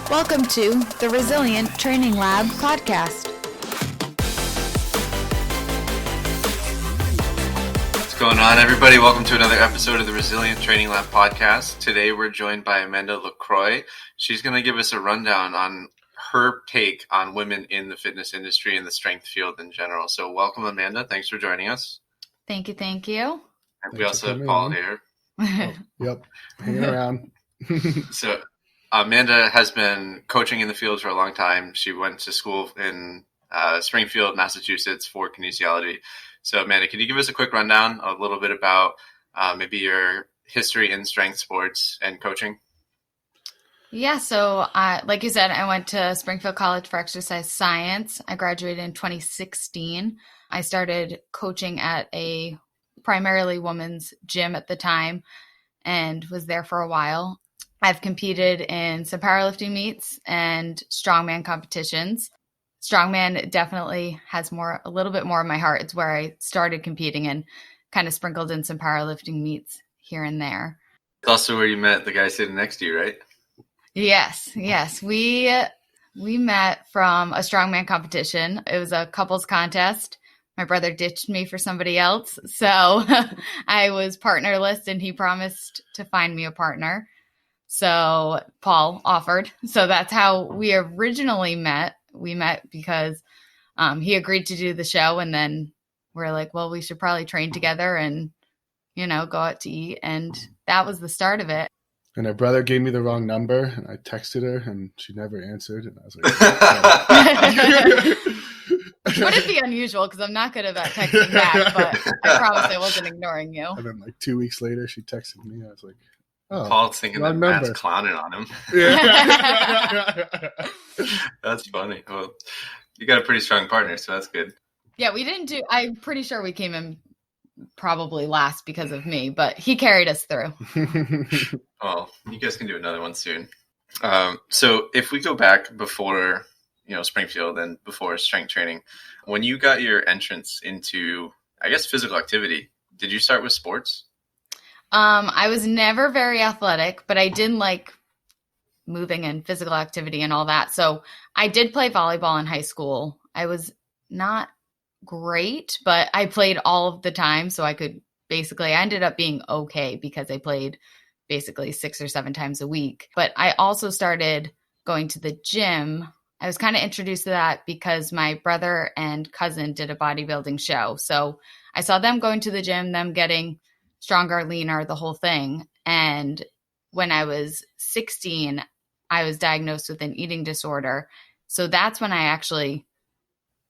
Welcome to the Resilient Training Lab podcast. What's going on, everybody? Welcome to another episode of the Resilient Training Lab podcast. Today we're joined by Amanda LaCroix. She's going to give us a rundown on her take on women in the fitness industry and the strength field in general. So welcome, Amanda. Thanks for joining us. Thank you. And we also have Paul here. Yep, hanging around. So Amanda has been coaching in the field for a long time. She went to school in Springfield, Massachusetts for kinesiology. So Amanda, can you give us a quick rundown, a little bit about maybe your history in strength sports and coaching? Yeah, so like you said, I went to Springfield College for exercise science. I graduated in 2016. I started coaching at a primarily women's gym at the time and was there for a while. I've competed in some powerlifting meets and strongman competitions. Strongman definitely has a little bit more of my heart. It's where I started competing and kind of sprinkled in some powerlifting meets here and there. It's also where you met the guy sitting next to you, right? Yes. We met from a strongman competition. It was a couples contest. My brother ditched me for somebody else. So I was partnerless and he promised to find me a partner. So Paul offered. So that's how we originally met. We met because he agreed to do the show. And then we're like, well, we should probably train together and, go out to eat. And that was the start of it. And her brother gave me the wrong number, and I texted her, and she never answered. And I was like, would it be unusual? Because I'm not good about texting back, but I promise I wasn't ignoring you. And then 2 weeks later, she texted me. I was like, oh, Paul's thinking that Matt's clowning on him. Yeah. That's funny. Well, you got a pretty strong partner, so that's good. Yeah, I'm pretty sure we came in probably last because of me, but he carried us through. Well, you guys can do another one soon. So if we go back before, Springfield and before strength training, when you got your entrance into, I guess, physical activity, did you start with sports? I was never very athletic, but I did like moving and physical activity and all that. So I did play volleyball in high school. I was not great, but I played all of the time. So I ended up being okay because I played basically 6 or 7 times a week. But I also started going to the gym. I was kind of introduced to that because my brother and cousin did a bodybuilding show. So I saw them going to the gym, them getting stronger, leaner, the whole thing. And when I was 16, I was diagnosed with an eating disorder. So that's when I actually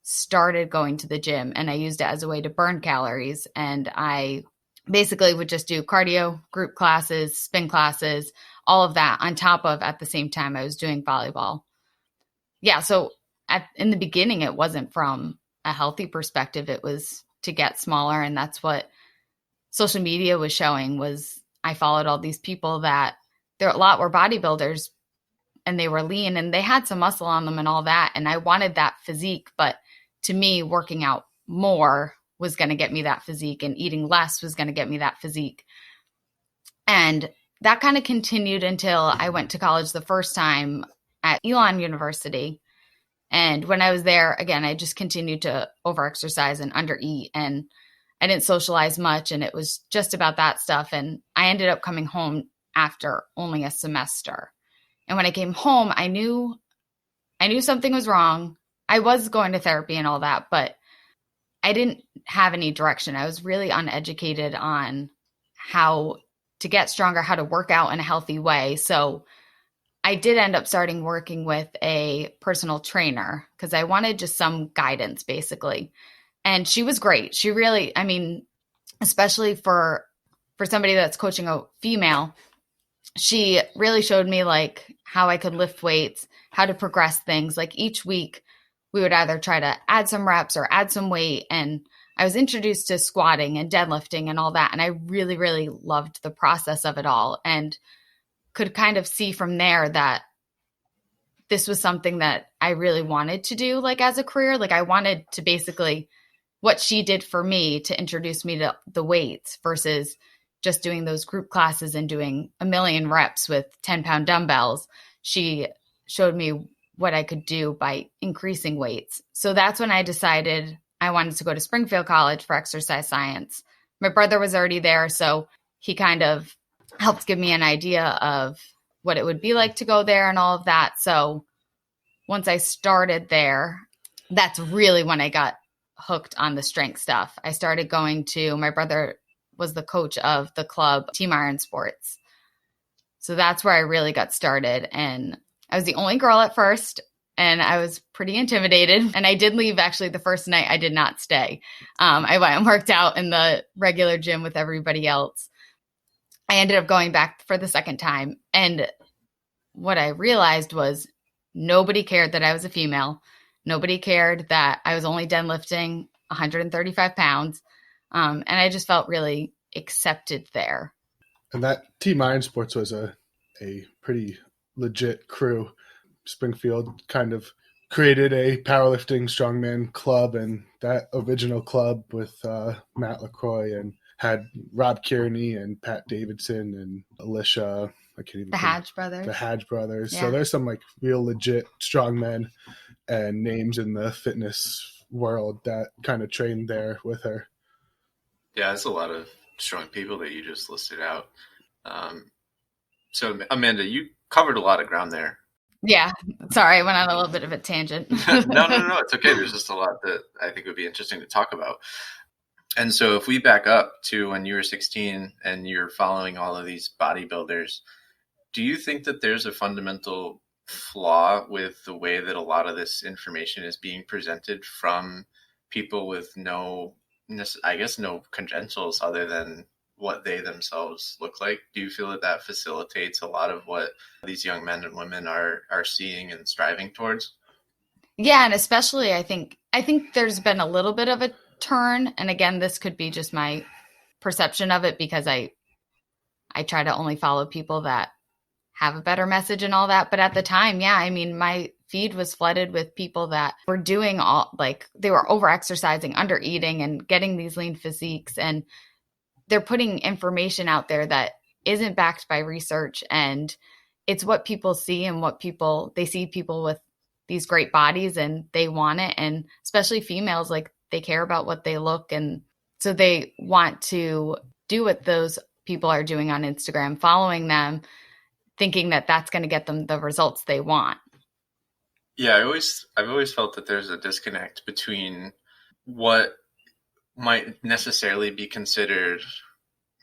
started going to the gym, and I used it as a way to burn calories. And I basically would just do cardio, group classes, spin classes, all of that on top of, at the same time, I was doing volleyball. Yeah. So in the beginning, it wasn't from a healthy perspective. It was to get smaller. And that's what social media was showing. Was I followed all these people that a lot were bodybuilders and they were lean and they had some muscle on them and all that. And I wanted that physique, but to me, working out more was going to get me that physique, and eating less was going to get me that physique. And that kind of continued until I went to college the first time at Elon University. And when I was there, again, I just continued to overexercise and undereat, and I didn't socialize much, and it was just about that stuff. And I ended up coming home after only a semester. And when I came home, I knew something was wrong. I was going to therapy and all that, but I didn't have any direction. I was really uneducated on how to get stronger, how to work out in a healthy way. So I did end up starting working with a personal trainer because I wanted just some guidance, basically. And she was great. She really, especially for somebody that's coaching a female, she really showed me how I could lift weights, how to progress things. Each week, we would either try to add some reps or add some weight. And I was introduced to squatting and deadlifting and all that. And I really, really loved the process of it all and could kind of see from there that this was something that I really wanted to do as a career. I wanted to basically what she did for me to introduce me to the weights versus just doing those group classes and doing a million reps with 10-pound dumbbells. She showed me what I could do by increasing weights. So that's when I decided I wanted to go to Springfield College for exercise science. My brother was already there, so he kind of helped give me an idea of what it would be like to go there and all of that. So once I started there, that's really when I got hooked on the strength stuff. I started going to, my brother was the coach of the club, Team Iron Sports. So that's where I really got started. And I was the only girl at first, and I was pretty intimidated. And I did leave actually the first night. I did not stay. I went and worked out in the regular gym with everybody else. I ended up going back for the second time. And what I realized was nobody cared that I was a female. Nobody cared that I was only deadlifting 135 pounds. And I just felt really accepted there. And that Team Iron Sports was a pretty legit crew. Springfield kind of created a powerlifting strongman club, and that original club with Matt LaCroix and had Rob Kearney and Pat Davidson and Alicia. I can't even The Hadge brothers. The Hadge brothers. Yeah. So there's some like real legit strongmen and names in the fitness world that kind of trained there with her. Yeah, it's a lot of strong people that you just listed out. So Amanda, you covered a lot of ground there. Yeah. Sorry, I went on a little bit of a tangent. No, it's okay. There's just a lot that I think would be interesting to talk about. And so if we back up to when you were 16 and you're following all of these bodybuilders, do you think that there's a fundamental flaw with the way that a lot of this information is being presented from people with no credentials other than what they themselves look like? Do you feel that that facilitates a lot of what these young men and women are seeing and striving towards? Yeah, and especially I think there's been a little bit of a turn, and again, this could be just my perception of it because I try to only follow people that have a better message and all that. But at the time, yeah, I mean, my feed was flooded with people that were doing all, like, they were over exercising, under eating, and getting these lean physiques, and they're putting information out there that isn't backed by research, and it's what people see and they see people with these great bodies and they want it. And especially females, like, they care about what they look. And so they want to do what those people are doing on Instagram, following them, thinking that that's going to get them the results they want. Yeah, I've always felt that there's a disconnect between what might necessarily be considered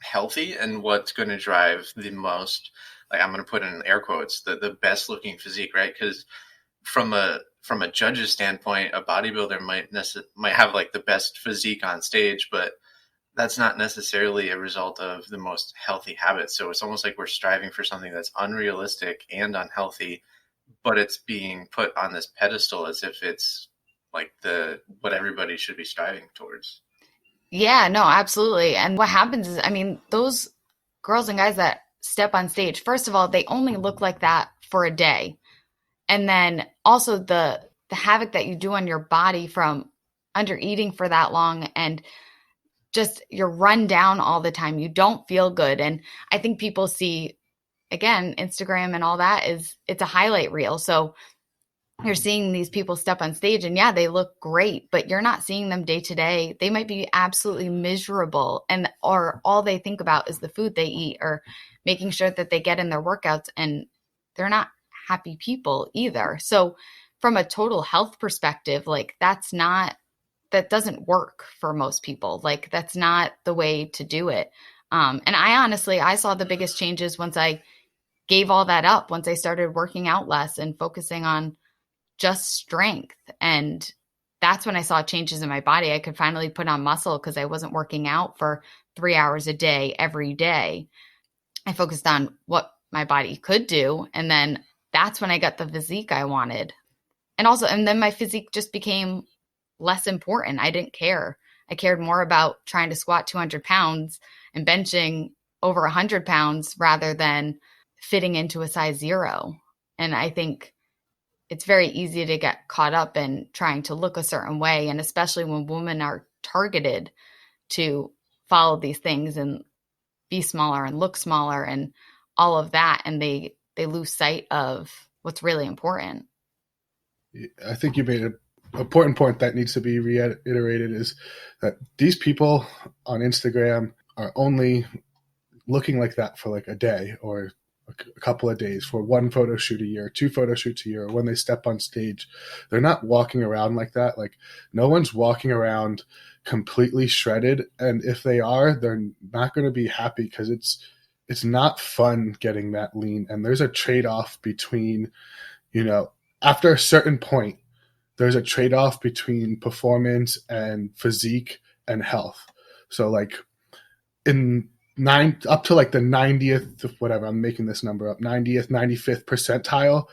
healthy and what's going to drive the most, like, I'm going to put in air quotes, the best looking physique, right? Because from a judge's standpoint, a bodybuilder might have like the best physique on stage, but that's not necessarily a result of the most healthy habits. So it's almost like we're striving for something that's unrealistic and unhealthy, but it's being put on this pedestal as if it's like what everybody should be striving towards. Yeah, no, absolutely. And what happens is, I mean, those girls and guys that step on stage, first of all, they only look like that for a day. And then also the havoc that you do on your body from under eating for that long, and just you're run down all the time. You don't feel good. And I think people see, again, Instagram and all that it's a highlight reel. So you're seeing these people step on stage and yeah, they look great, but you're not seeing them day to day. They might be absolutely miserable, or all they think about is the food they eat or making sure that they get in their workouts, and they're not happy people either. So from a total health perspective, like, that doesn't work for most people. Like, that's not the way to do it. And I saw the biggest changes once I gave all that up, once I started working out less and focusing on just strength. And that's when I saw changes in my body. I could finally put on muscle because I wasn't working out for 3 hours a day, every day. I focused on what my body could do. And then that's when I got the physique I wanted. And then my physique just became less important. I didn't care. I cared more about trying to squat 200 pounds and benching over 100 pounds rather than fitting into a size 0. And I think it's very easy to get caught up in trying to look a certain way. And especially when women are targeted to follow these things and be smaller and look smaller and all of that. And they lose sight of what's really important. I think you made an important point that needs to be reiterated, is that these people on Instagram are only looking like that for like a day or a couple of days, for one photo shoot a year, 2 photo shoots a year. When they step on stage, they're not walking around like that. Like, no one's walking around completely shredded. And if they are, they're not going to be happy, because it's not fun getting that lean. And there's a trade-off between, after a certain point, there's a trade-off between performance and physique and health. So like up to like the 90th, whatever, I'm making this number up, 90th, 95th percentile,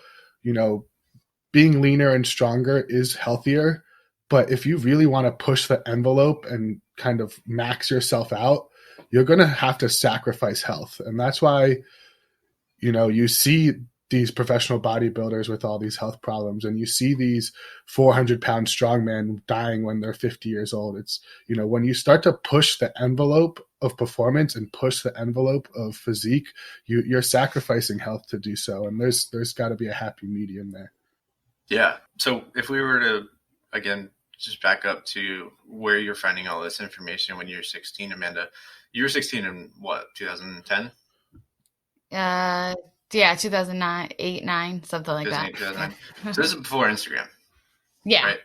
being leaner and stronger is healthier. But if you really want to push the envelope and kind of max yourself out, you're going to have to sacrifice health. And that's why, you see these professional bodybuilders with all these health problems, and you see these 400-pound strongmen dying when they're 50 years old. It's, when you start to push the envelope of performance and push the envelope of physique, you're sacrificing health to do so. And there's got to be a happy medium there. Yeah. So if we were to, again, just back up to where you're finding all this information when you're 16, Amanda, you were 16 in what, 2010? Yeah, 2009, 8, 9, something like that. 2009. So this is before Instagram. Yeah. Right.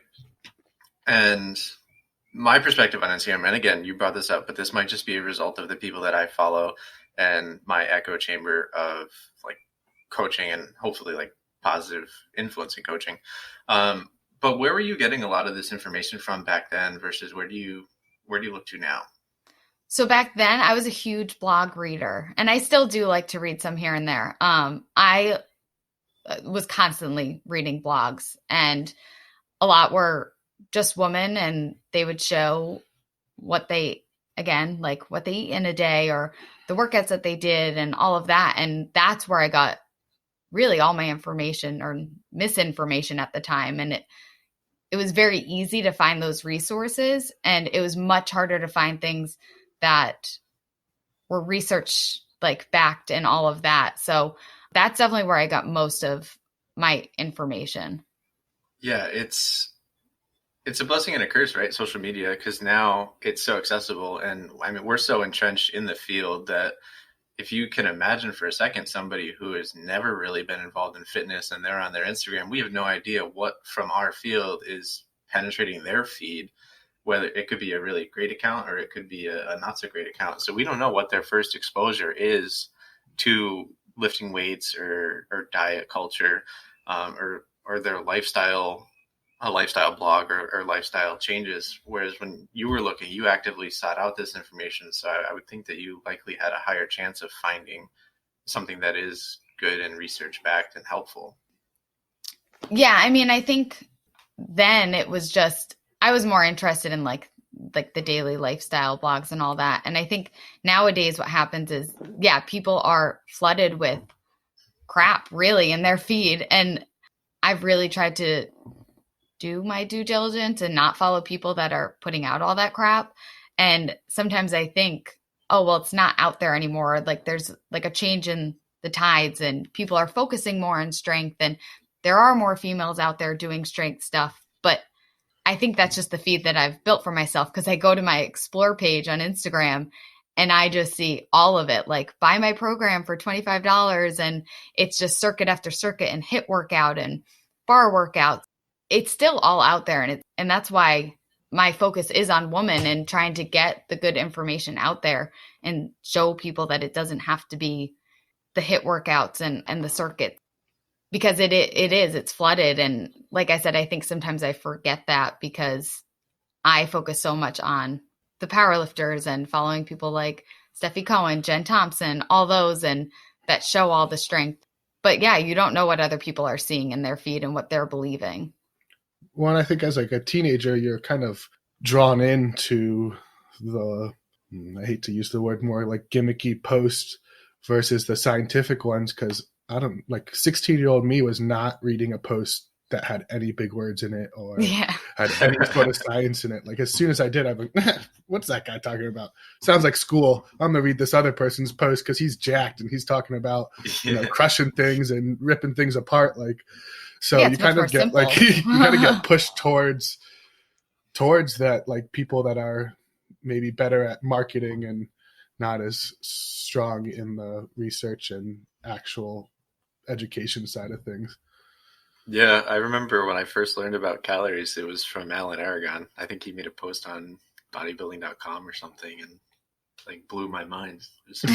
And my perspective on Instagram, and again, you brought this up, but this might just be a result of the people that I follow and my echo chamber of like coaching and hopefully like positive influence in coaching. But where were you getting a lot of this information from back then versus where do you look to now? So back then I was a huge blog reader, and I still do like to read some here and there. I was constantly reading blogs, and a lot were just women, and they would show what they eat in a day or the workouts that they did and all of that. And that's where I got really all my information, or misinformation at the time. And it was very easy to find those resources, and it was much harder to find things that were research like backed and all of that. So that's definitely where I got most of my information. Yeah, it's a blessing and a curse, right? Social media, because now it's so accessible. And I mean, we're so entrenched in the field that if you can imagine for a second somebody who has never really been involved in fitness and they're on their Instagram, we have no idea what from our field is penetrating their feed, whether it could be a really great account or it could be a not so great account. So we don't know what their first exposure is to lifting weights or diet culture, or their lifestyle, a lifestyle blog or lifestyle changes. Whereas when you were looking, you actively sought out this information. So I would think that you likely had a higher chance of finding something that is good and research backed and helpful. Yeah. I mean, I think then it was just, I was more interested in like the daily lifestyle blogs and all that. And I think nowadays what happens is, yeah, people are flooded with crap really in their feed. And I've really tried to do my due diligence and not follow people that are putting out all that crap. And sometimes I think, oh, well, it's not out there anymore. Like there's like a change in the tides and people are focusing more on strength, and there are more females out there doing strength stuff. But I think that's just the feed that I've built for myself, because I go to my explore page on Instagram and I just see all of it, like buy my program for $25. And it's just circuit after circuit and HIIT workout and bar workouts. It's still all out there. And that's why my focus is on women and trying to get the good information out there and show people that it doesn't have to be the HIIT workouts and the circuit. Because it's flooded. And like I said, I think sometimes I forget that because I focus so much on the powerlifters and following people like Steffi Cohen, Jen Thompson, all those, and that show all the strength. But yeah, you don't know what other people are seeing in their feed and what they're believing. Well, and I think as like a teenager, you're kind of drawn into the, I hate to use the word, more like gimmicky posts versus the scientific ones, because 16-year-old me was not reading a post that had any big words in it or Yeah. had any sort of science in it. Like as soon as I did, I'm like, what's that guy talking about? Sounds like school. I'm gonna read this other person's post because he's jacked and he's talking about crushing things and ripping things apart. Like, so Yeah, you it's much kind more of get simple. like you kind of get pushed towards that, like people that are maybe better at marketing and not as strong in the research and actual education side of things. Yeah, I remember when I first learned about calories, it was from Alan Aragon. I think he made a post on bodybuilding.com or something and like blew my mind. But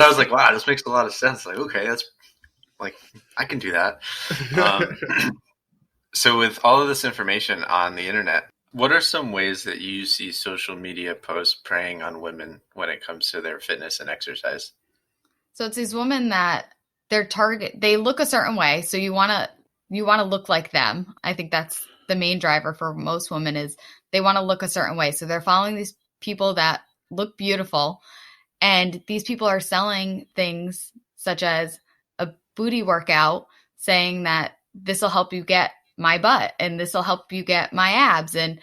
I was like, wow, this makes a lot of sense. Like, okay, that's like, I can do that. So with all of this information on the internet, what are some ways that you see social media posts preying on women when it comes to their fitness and exercise? So it's these women that they look a certain way. So you want to look like them. I think that's the main driver for most women is they want to look a certain way. So they're following these people that look beautiful, and these people are selling things such as a booty workout, saying that this will help you get my butt and this will help you get my abs and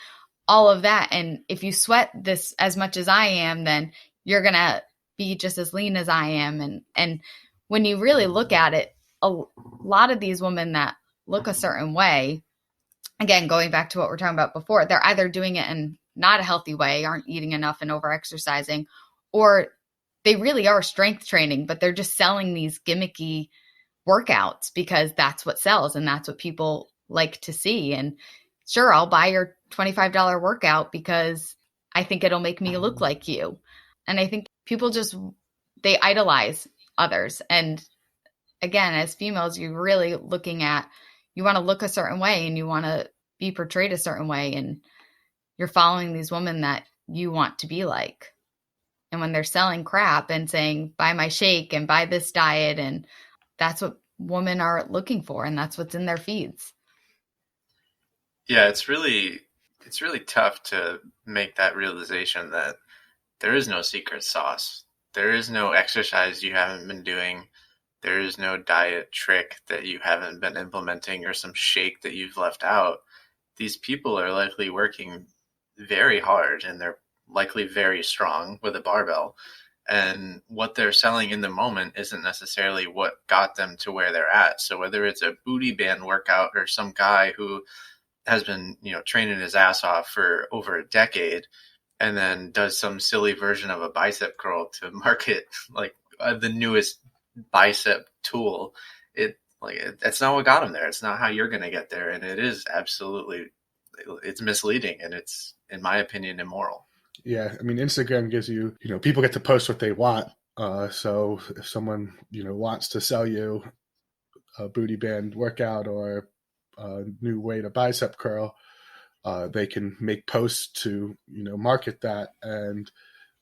all of that. And if you sweat this as much as I am, then you're going to be just as lean as I am. And when you really look at it, a lot of these women that look a certain way, again, going back to what we're talking about before, they're either doing it in not a healthy way, aren't eating enough and over-exercising, or they really are strength training, but they're just selling these gimmicky workouts because that's what sells and that's what people like to see. And sure, I'll buy your $25 workout because I think it'll make me look like you. And I think people they idolize others. And again, as females, you're really looking at, you want to look a certain way and you want to be portrayed a certain way. And you're following these women that you want to be like. And when they're selling crap and saying, buy my shake and buy this diet, and that's what women are looking for. And that's what's in their feeds. Yeah, it's really tough to make that realization that there is no secret sauce. There is no exercise you haven't been doing. There is no diet trick that you haven't been implementing or some shake that you've left out. These people are likely working very hard and they're likely very strong with a barbell. And what they're selling in the moment isn't necessarily what got them to where they're at. So whether it's a booty band workout or some guy who has been, training his ass off for over a decade and then does some silly version of a bicep curl to market like the newest bicep tool, that's not what got him there. It's not how you're going to get there. And it is absolutely, it's misleading and it's, in my opinion, immoral. Yeah. I mean, Instagram gives you, people get to post what they want. So if someone, wants to sell you a booty band workout or a new way to bicep curl, they can make posts to, market that. And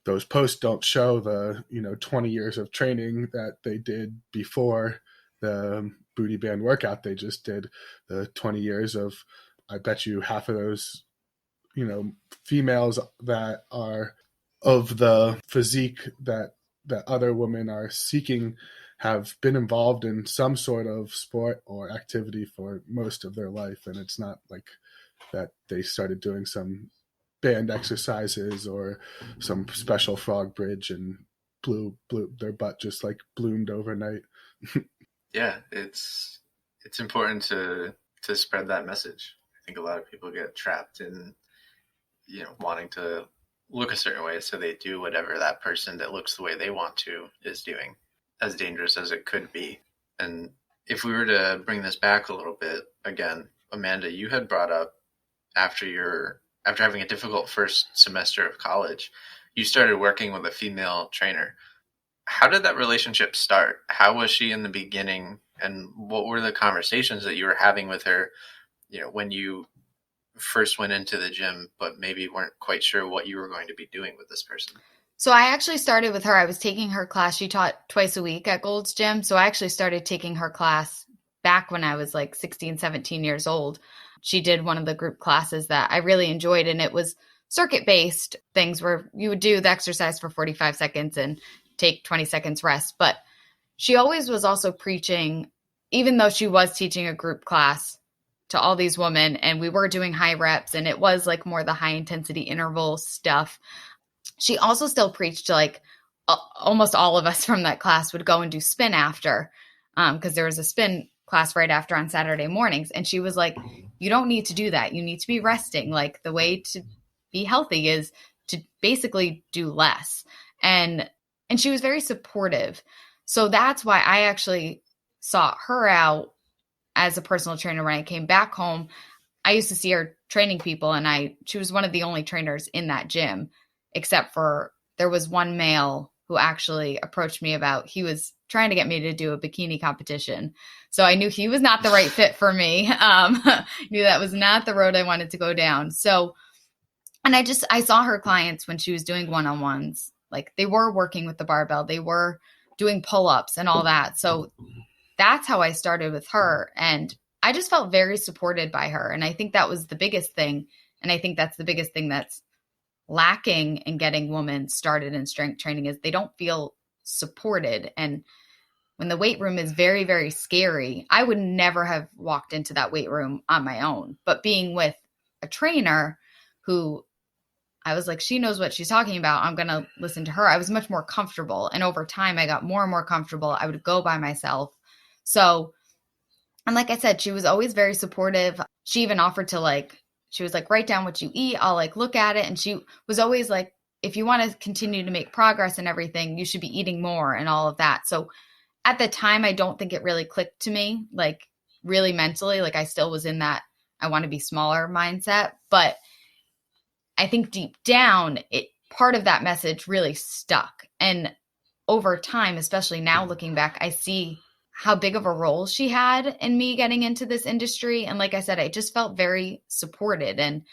those posts don't show the, 20 years of training that they did before the booty band workout. They just did the 20 years of, I bet you half of those, females that are of the physique that other women are seeking have been involved in some sort of sport or activity for most of their life. And it's not like that they started doing some band exercises or some special frog bridge and blew their butt just like bloomed overnight. Yeah, it's important to spread that message. I think a lot of people get trapped in wanting to look a certain way, so they do whatever that person that looks the way they want to is doing, as dangerous as it could be. And if we were to bring this back a little bit, again, Amanda, you had brought up after having a difficult first semester of college, you started working with a female trainer. How did that relationship start? How was she in the beginning? And what were the conversations that you were having with her, when you first went into the gym, but maybe weren't quite sure what you were going to be doing with this person? So I actually started with her. I was taking her class. She taught twice a week at Gold's Gym. So I actually started taking her class back when I was like 16, 17 years old. She did one of the group classes that I really enjoyed. And it was circuit-based things where you would do the exercise for 45 seconds and take 20 seconds rest. But she always was also preaching even though she was teaching a group class to all these women and we were doing high reps and it was like more the high intensity interval stuff, she also still preached to like almost all of us from that class would go and do spin after, because there was a spin class right after on Saturday mornings. And she was like, you don't need to do that. You need to be resting. Like the way to be healthy is to basically do less. And she was very supportive. So that's why I actually sought her out as a personal trainer when I came back home. I used to see her training people and she was one of the only trainers in that gym, except for there was one male who actually approached me he was trying to get me to do a bikini competition. So I knew he was not the right fit for me. Knew that was not the road I wanted to go down. So, and I saw her clients when she was doing one-on-ones, like they were working with the barbell, they were doing pull-ups and all that. So that's how I started with her. And I just felt very supported by her. And I think that was the biggest thing. And I think that's the biggest thing that's lacking in getting women started in strength training is they don't feel supported. And when the weight room is very, very scary, I would never have walked into that weight room on my own. But being with a trainer who I was like, she knows what she's talking about, I'm going to listen to her, I was much more comfortable. And over time, I got more and more comfortable. I would go by myself. So, and like I said, she was always very supportive. She even offered to she was like, write down what you eat. I'll look at it. And she was always like, if you want to continue to make progress and everything, you should be eating more and all of that. So at the time, I don't think it really clicked to me, like really mentally, like I still was in that I want to be smaller mindset. But I think deep down, part of that message really stuck. And over time, especially now looking back, I see how big of a role she had in me getting into this industry. And like I said, I just felt very supported. And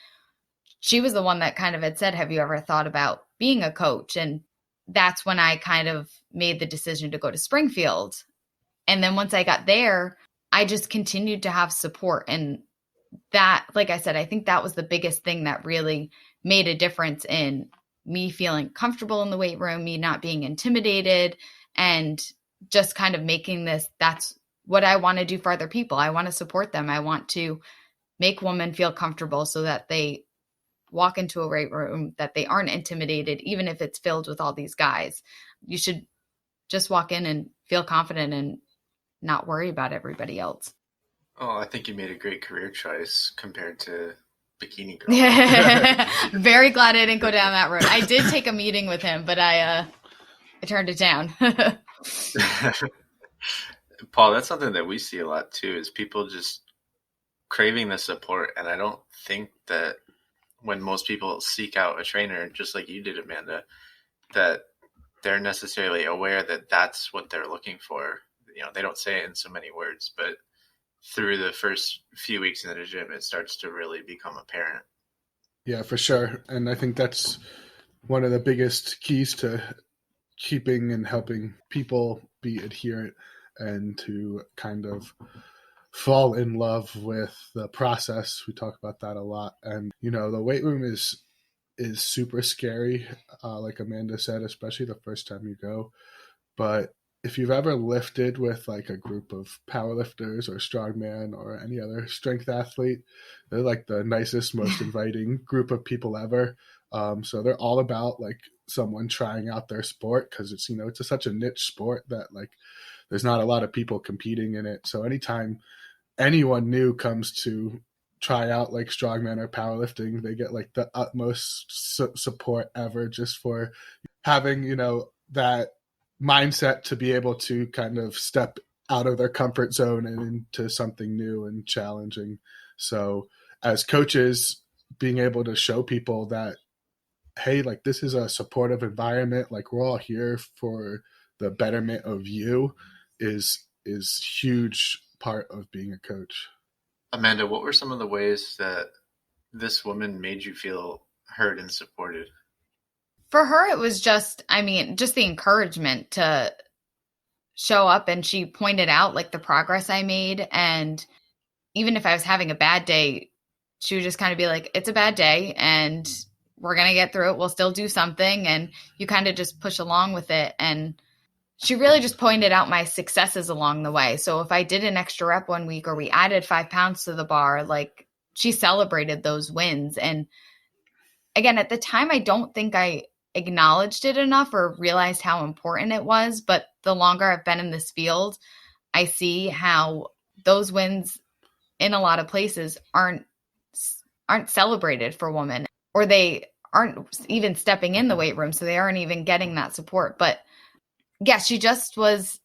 she was the one that kind of had said, have you ever thought about being a coach? And that's when I kind of made the decision to go to Springfield. And then once I got there, I just continued to have support. And that, like I said, I think that was the biggest thing that really made a difference in me feeling comfortable in the weight room, me not being intimidated, and just kind of making that's what I want to do for other people. I want to support them. I want to make women feel comfortable so that they walk into a weight room, that they aren't intimidated, even if it's filled with all these guys. You should just walk in and feel confident and not worry about everybody else. Oh, I think you made a great career choice compared to bikini girl. Very glad I didn't go down that road. I did take a meeting with him, but I turned it down. Paul, that's something that we see a lot too, is people just craving the support. And I don't think that when most people seek out a trainer, just like you did, Amanda, that they're necessarily aware that that's what they're looking for. You know, they don't say it in so many words, but through the first few weeks in the gym, it starts to really become apparent. Yeah, for sure. And I think that's one of the biggest keys to keeping and helping people be adherent and to kind of fall in love with the process. We talk about that a lot. And, you know, the weight room is super scary, like Amanda said, especially the first time you go. But if you've ever lifted with like a group of powerlifters or strongman or any other strength athlete, they're like the nicest, most inviting group of people ever. So they're all about like someone trying out their sport, because it's, you know, it's such a niche sport that like there's not a lot of people competing in it. So anytime anyone new comes to try out like strongman or powerlifting, they get like the utmost support ever, just for having, you know, that mindset to be able to kind of step out of their comfort zone and into something new and challenging. So as coaches, being able to show people that, hey, like this is a supportive environment, like we're all here for the betterment of you, is huge part of being a coach. Amanda, what were some of the ways that this woman made you feel heard and supported? For her, it was just the encouragement to show up, and she pointed out like the progress I made. And even if I was having a bad day, she would just kind of be like, it's a bad day and we're going to get through it. We'll still do something. And you kind of just push along with it. And she really just pointed out my successes along the way. So if I did an extra rep one week or we added 5 pounds to the bar, like she celebrated those wins. And again, at the time, I don't think I acknowledged it enough or realized how important it was. But the longer I've been in this field, I see how those wins in a lot of places aren't celebrated for women, or they aren't even stepping in the weight room. So they aren't even getting that support. But yeah, she just was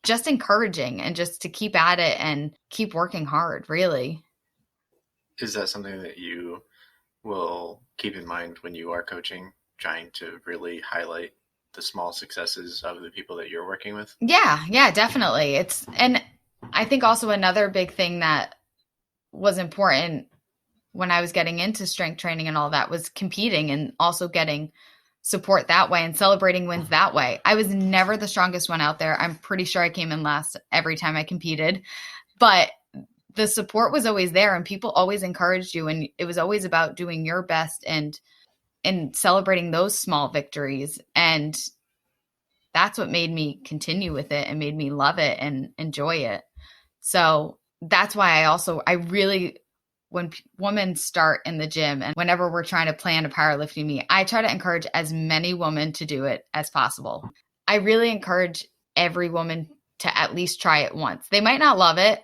just encouraging and just to keep at it and keep working hard, really. Is that something that you will keep in mind when you are coaching, trying to really highlight the small successes of the people that you're working with? Yeah, definitely. And I think also another big thing that was important when I was getting into strength training and all that was competing and also getting support that way and celebrating wins that way. I was never the strongest one out there. I'm pretty sure I came in last every time I competed, but the support was always there and people always encouraged you. And it was always about doing your best and celebrating those small victories. And that's what made me continue with it and made me love it and enjoy it. So that's why I really, when women start in the gym and whenever we're trying to plan a powerlifting meet, I try to encourage as many women to do it as possible. I really encourage every woman to at least try it once. They might not love it,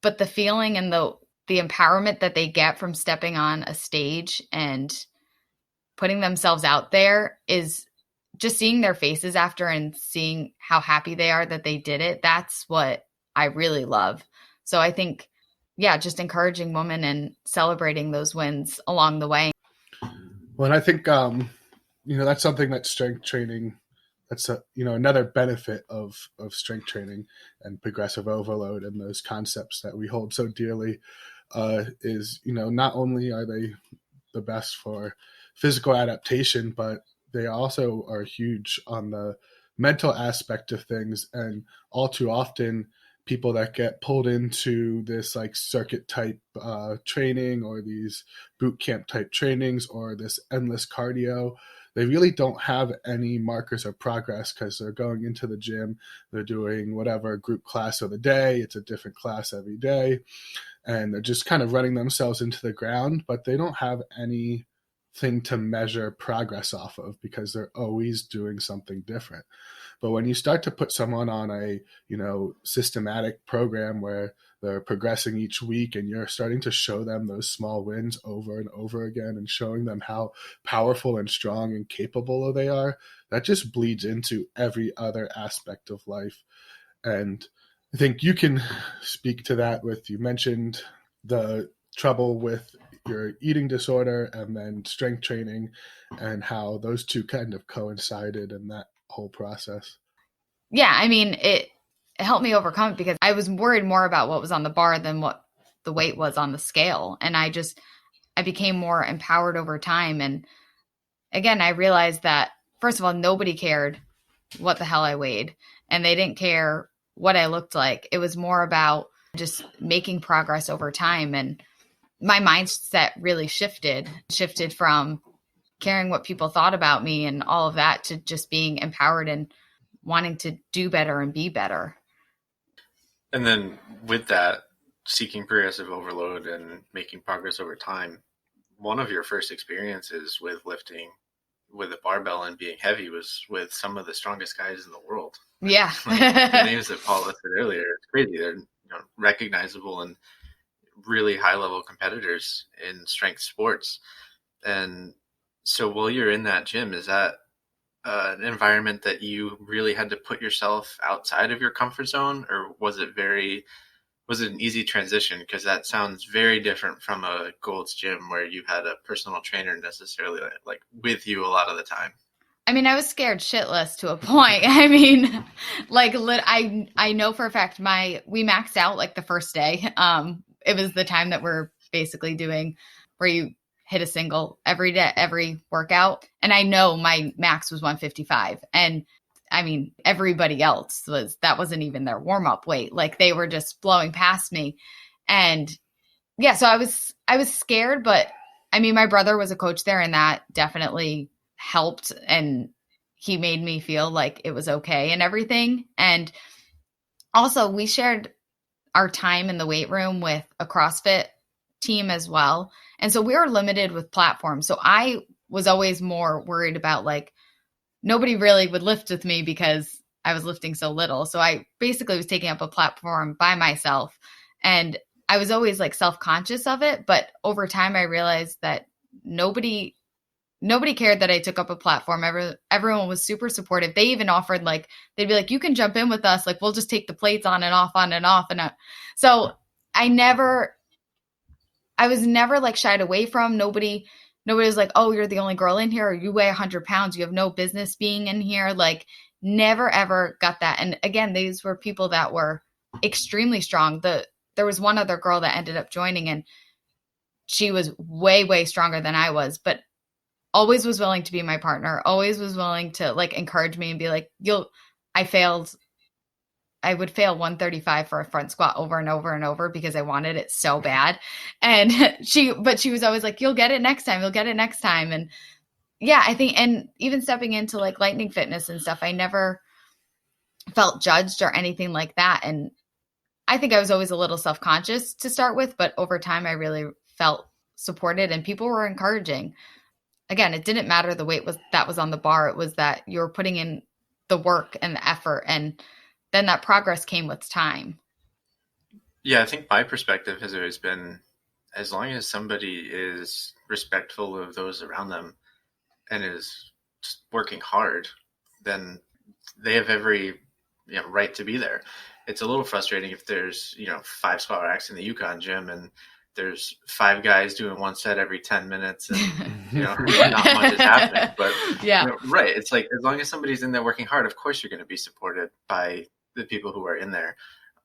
but the feeling and the empowerment that they get from stepping on a stage and putting themselves out there, is just seeing their faces after and seeing how happy they are that they did it. That's what I really love. So I think, yeah, just encouraging women and celebrating those wins along the way. Well, and I think, that's something that strength training, that's another benefit of strength training and progressive overload and those concepts that we hold so dearly, is, not only are they the best for physical adaptation, but they also are huge on the mental aspect of things. And all too often, people that get pulled into this like circuit type training or these boot camp type trainings or this endless cardio, they really don't have any markers of progress because they're going into the gym, they're doing whatever group class of the day, it's a different class every day, and they're just kind of running themselves into the ground, but they don't have anything to measure progress off of because they're always doing something different. But when you start to put someone on a, systematic program where they're progressing each week and you're starting to show them those small wins over and over again and showing them how powerful and strong and capable they are, that just bleeds into every other aspect of life. And I think you can speak to that you mentioned the trouble with your eating disorder and then strength training and how those two kind of coincided in that whole process. Yeah, I mean, it helped me overcome it because I was worried more about what was on the bar than what the weight was on the scale. And I became more empowered over time. And again, I realized that, first of all, nobody cared what the hell I weighed, and they didn't care what I looked like. It was more about just making progress over time. And my mindset really shifted from caring what people thought about me and all of that to just being empowered and wanting to do better and be better. And then with that, seeking progressive overload and making progress over time, one of your first experiences with lifting with a barbell and being heavy was with some of the strongest guys in the world. Yeah. The names that Paul listed earlier, it's crazy. They're recognizable and really high level competitors in strength sports. And so while you're in that gym, is that an environment that you really had to put yourself outside of your comfort zone, or was it an easy transition? Because that sounds very different from a Gold's gym where you had a personal trainer necessarily like with you a lot of the time. I mean, I was scared shitless to a point. I mean, like I know for a fact we maxed out like the first day. It was the time that we're basically doing where you hit a single every day, every workout. And I know my max was 155. And I mean, everybody else that wasn't even their warm up weight. Like they were just blowing past me. And yeah, so I was scared, but I mean, my brother was a coach there and that definitely helped. And he made me feel like it was okay and everything. And also we shared our time in the weight room with a CrossFit team as well. And so we were limited with platforms. So I was always more worried about like, nobody really would lift with me because I was lifting so little. So I basically was taking up a platform by myself. And I was always like self-conscious of it. But over time, I realized that nobody cared that I took up a platform. Everyone was super supportive. They even offered like, they'd be like, you can jump in with us. Like, we'll just take the plates on and off, on and off. And so I was never like shied away from. Nobody was like, oh, you're the only girl in here, or you weigh 100 pounds. You have no business being in here. Like, never, ever got that. And again, these were people that were extremely strong. There was one other girl that ended up joining, and she was way, way stronger than I was, but always was willing to be my partner, always was willing to like encourage me and be like, I would fail 135 for a front squat over and over and over because I wanted it so bad. And she was always like, you'll get it next time. You'll get it next time. And yeah, I think, and even stepping into like Lightning Fitness and stuff, I never felt judged or anything like that. And I think I was always a little self-conscious to start with, but over time I really felt supported and people were encouraging. Again, it didn't matter the weight that was on the bar. It was that you were putting in the work and the effort, and then that progress came with time. Yeah, I think my perspective has always been, as long as somebody is respectful of those around them and is just working hard, then they have every right to be there. It's a little frustrating if there's 5 squat racks in the Yukon gym and there's 5 guys doing one set every 10 minutes and not much is happening. But yeah, right, it's like, as long as somebody's in there working hard, of course you're going to be supported by the people who are in there.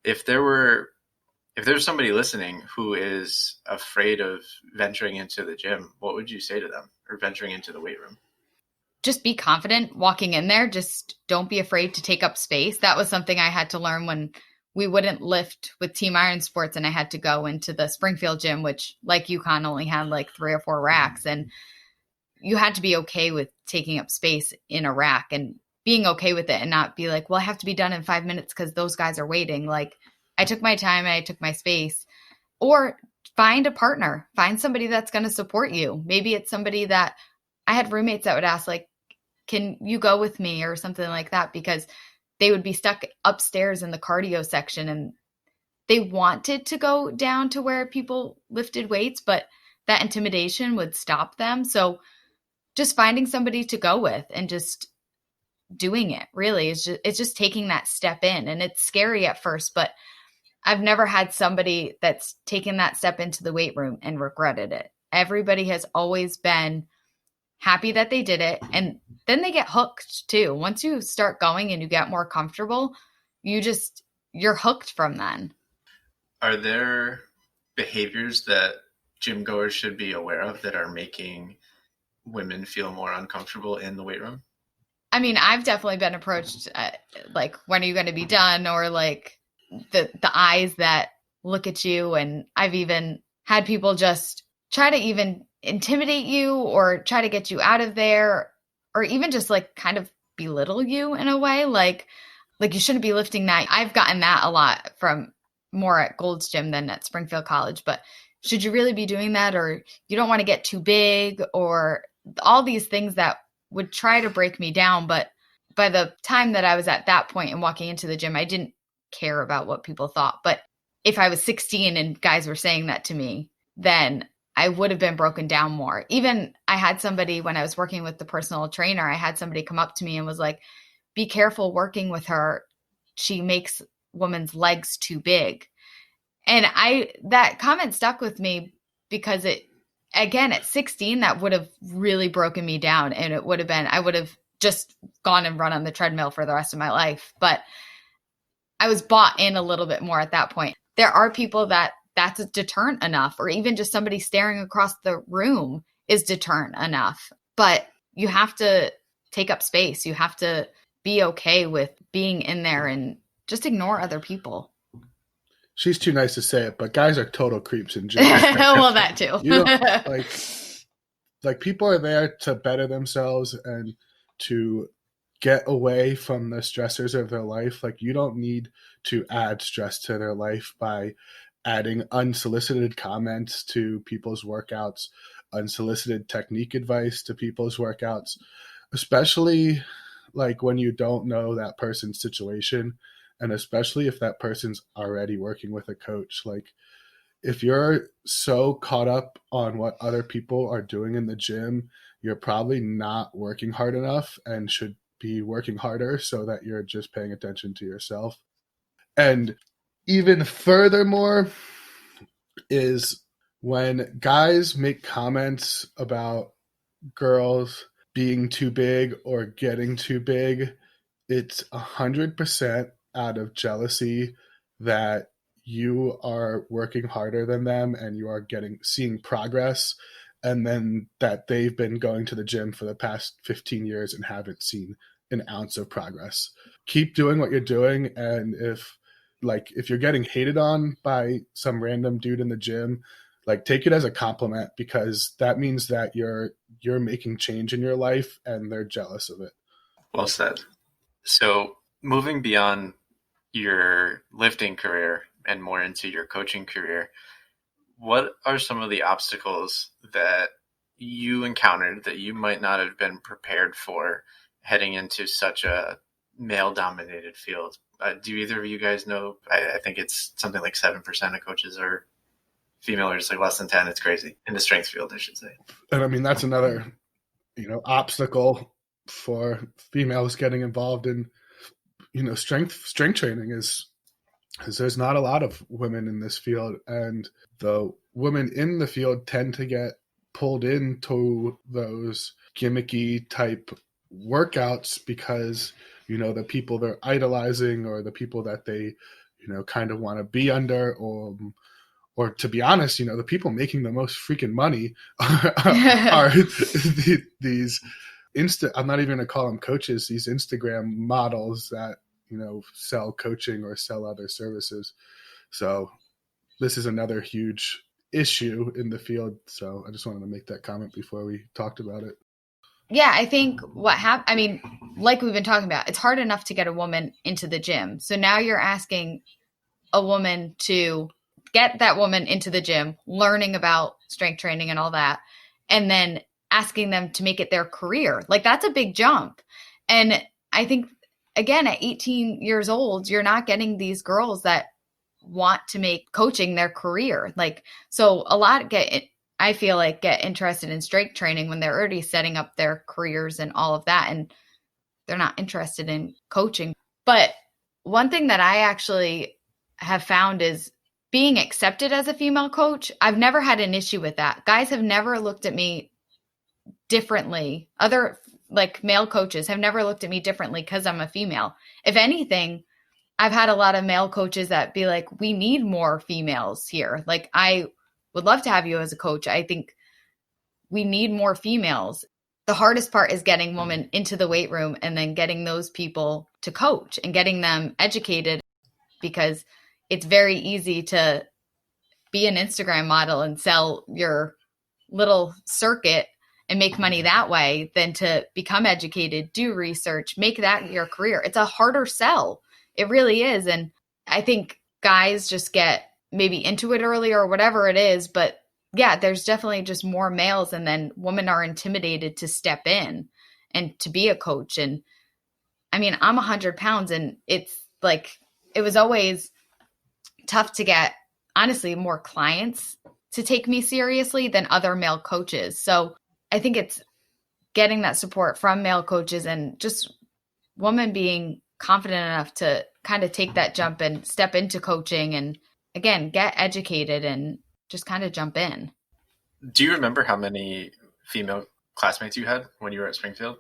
If there's somebody listening who is afraid of venturing into the gym, what would you say to them, or venturing into the weight room? Just be confident walking in there. Just don't be afraid to take up space. That was something I had to learn when we wouldn't lift with Team Iron Sports and I had to go into the Springfield gym, which like UConn only had like 3 or 4 racks. And you had to be okay with taking up space in a rack and being okay with it and not be like, well, I have to be done in 5 minutes because those guys are waiting. Like, I took my time and I took my space. Or find a partner, find somebody that's going to support you. Maybe it's somebody that I had roommates that would ask like, can you go with me or something like that? Because they would be stuck upstairs in the cardio section and they wanted to go down to where people lifted weights, but that intimidation would stop them. So just finding somebody to go with and just doing it really it's just taking that step in. And it's scary at first, but I've never had somebody that's taken that step into the weight room and regretted it. Everybody has always been happy that they did it. And then they get hooked too. Once you start going and you get more comfortable, you're hooked from then. Are there behaviors that gym goers should be aware of that are making women feel more uncomfortable in the weight room? I mean, I've definitely been approached like, when are you going to be done? Or like the eyes that look at you. And I've even had people just try to even intimidate you or try to get you out of there, or even just like kind of belittle you in a way. Like you shouldn't be lifting that. I've gotten that a lot from more at Gold's Gym than at Springfield College, but should you really be doing that? Or you don't want to get too big, or all these things that would try to break me down. But by the time that I was at that point and walking into the gym, I didn't care about what people thought. But if I was 16 and guys were saying that to me, then I would have been broken down more. Even I had somebody, when I was working with the personal trainer, I had somebody come up to me and was like, be careful working with her. She makes women's legs too big. And that comment stuck with me because again, at 16, that would have really broken me down. And I would have just gone and run on the treadmill for the rest of my life. But I was bought in a little bit more at that point. There are people that's a deterrent enough, or even just somebody staring across the room is deterrent enough. But you have to take up space. You have to be okay with being in there and just ignore other people. She's too nice to say it, but guys are total creeps in gym. Well, that too. You don't, like people are there to better themselves and to get away from the stressors of their life. Like, you don't need to add stress to their life by adding unsolicited comments to people's workouts, unsolicited technique advice to people's workouts, especially like when you don't know that person's situation, and especially if that person's already working with a coach. Like, if you're so caught up on what other people are doing in the gym, you're probably not working hard enough and should be working harder so that you're just paying attention to yourself. And even furthermore is when guys make comments about girls being too big or getting too big, it's 100% out of jealousy that you are working harder than them and you are seeing progress, and then that they've been going to the gym for the past 15 years and haven't seen an ounce of progress. Keep doing what you're doing, and if you're getting hated on by some random dude in the gym, like, take it as a compliment, because that means that you're making change in your life and they're jealous of it. Well said. So moving beyond your lifting career and more into your coaching career, what are some of the obstacles that you encountered that you might not have been prepared for heading into such a male-dominated field? Do either of you guys know? I think it's something like 7% of coaches are female, or just like less than 10. It's crazy in the strength field, I should say. And I mean, that's another, obstacle for females getting involved in, strength training is there's not a lot of women in this field, and the women in the field tend to get pulled into those gimmicky type workouts because, the people they're idolizing or the people that they, kind of want to be under, or to be honest, the people making the most freaking money are these I'm not even going to call them coaches, these Instagram models that, sell coaching or sell other services. So this is another huge issue in the field. So I just wanted to make that comment before we talked about it. Yeah, I think like we've been talking about, it's hard enough to get a woman into the gym. So now you're asking a woman to get that woman into the gym, learning about strength training and all that, and then asking them to make it their career. Like, that's a big jump. And I think, again, at 18 years old, you're not getting these girls that want to make coaching their career. Like, so a lot get interested in strength training when they're already setting up their careers and all of that, and they're not interested in coaching. But one thing that I actually have found is being accepted as a female coach. I've never had an issue with that. Guys have never looked at me differently. Other male coaches have never looked at me differently because I'm a female. If anything, I've had a lot of male coaches that be like, we need more females here. Like, I would love to have you as a coach. I think we need more females. The hardest part is getting women into the weight room and then getting those people to coach and getting them educated, because it's very easy to be an Instagram model and sell your little circuit and make money that way than to become educated, do research, make that your career. It's a harder sell. It really is. And I think guys just get maybe into it early or whatever it is. But yeah, there's definitely just more males, and then women are intimidated to step in and to be a coach. And I mean, I'm 100 pounds, and it's like, it was always tough to get, honestly, more clients to take me seriously than other male coaches. So I think it's getting that support from male coaches and just women being confident enough to kind of take that jump and step into coaching and, again, get educated and just kind of jump in. Do you remember how many female classmates you had when you were at Springfield?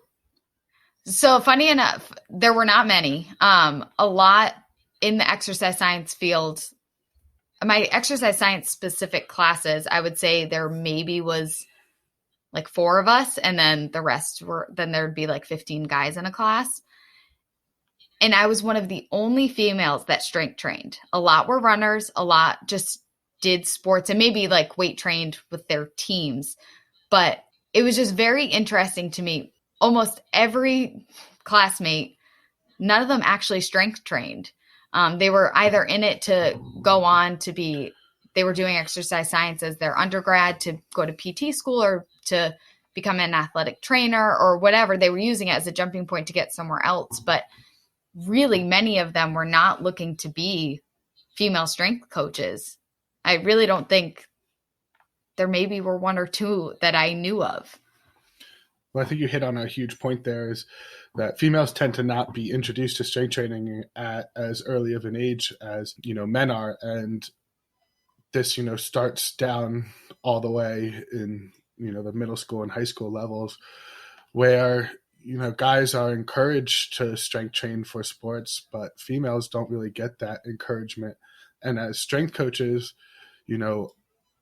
So funny enough, there were not many. A lot in the exercise science field. My exercise science specific classes, I would say there maybe was like 4 of us, and then the rest then there'd be like 15 guys in a class. And I was one of the only females that strength trained. A lot were runners, a lot just did sports and maybe like weight trained with their teams. But it was just very interesting to me. Almost every classmate, none of them actually strength trained. They were either in it to go on to be, they were doing exercise science as their undergrad to go to PT school or to become an athletic trainer or whatever. They were using it as a jumping point to get somewhere else. But really, many of them were not looking to be female strength coaches. I really don't think, there maybe were one or two that I knew of. Well, I think you hit on a huge point there, is that females tend to not be introduced to strength training at as early of an age as, men are. And this, starts down all the way in, the middle school and high school levels where, guys are encouraged to strength train for sports, but females don't really get that encouragement. And as strength coaches,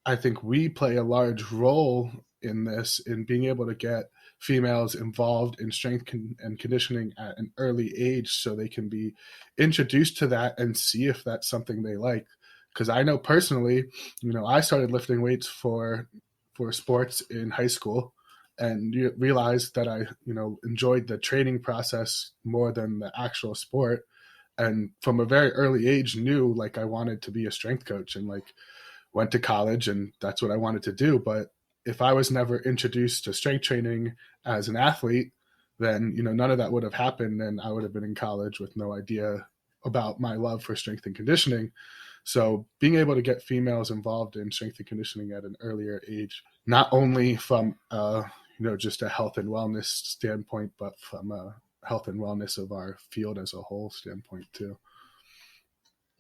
I think we play a large role in this, in being able to get females involved in strength and conditioning at an early age so they can be introduced to that and see if that's something they like. Because I know personally, I started lifting weights for sports in high school and realized that I, enjoyed the training process more than the actual sport. And from a very early age knew like I wanted to be a strength coach, and like went to college and that's what I wanted to do. But if I was never introduced to strength training as an athlete, then, none of that would have happened. And I would have been in college with no idea about my love for strength and conditioning. So being able to get females involved in strength and conditioning at an earlier age, not only from, just a health and wellness standpoint, but from a health and wellness of our field as a whole standpoint too.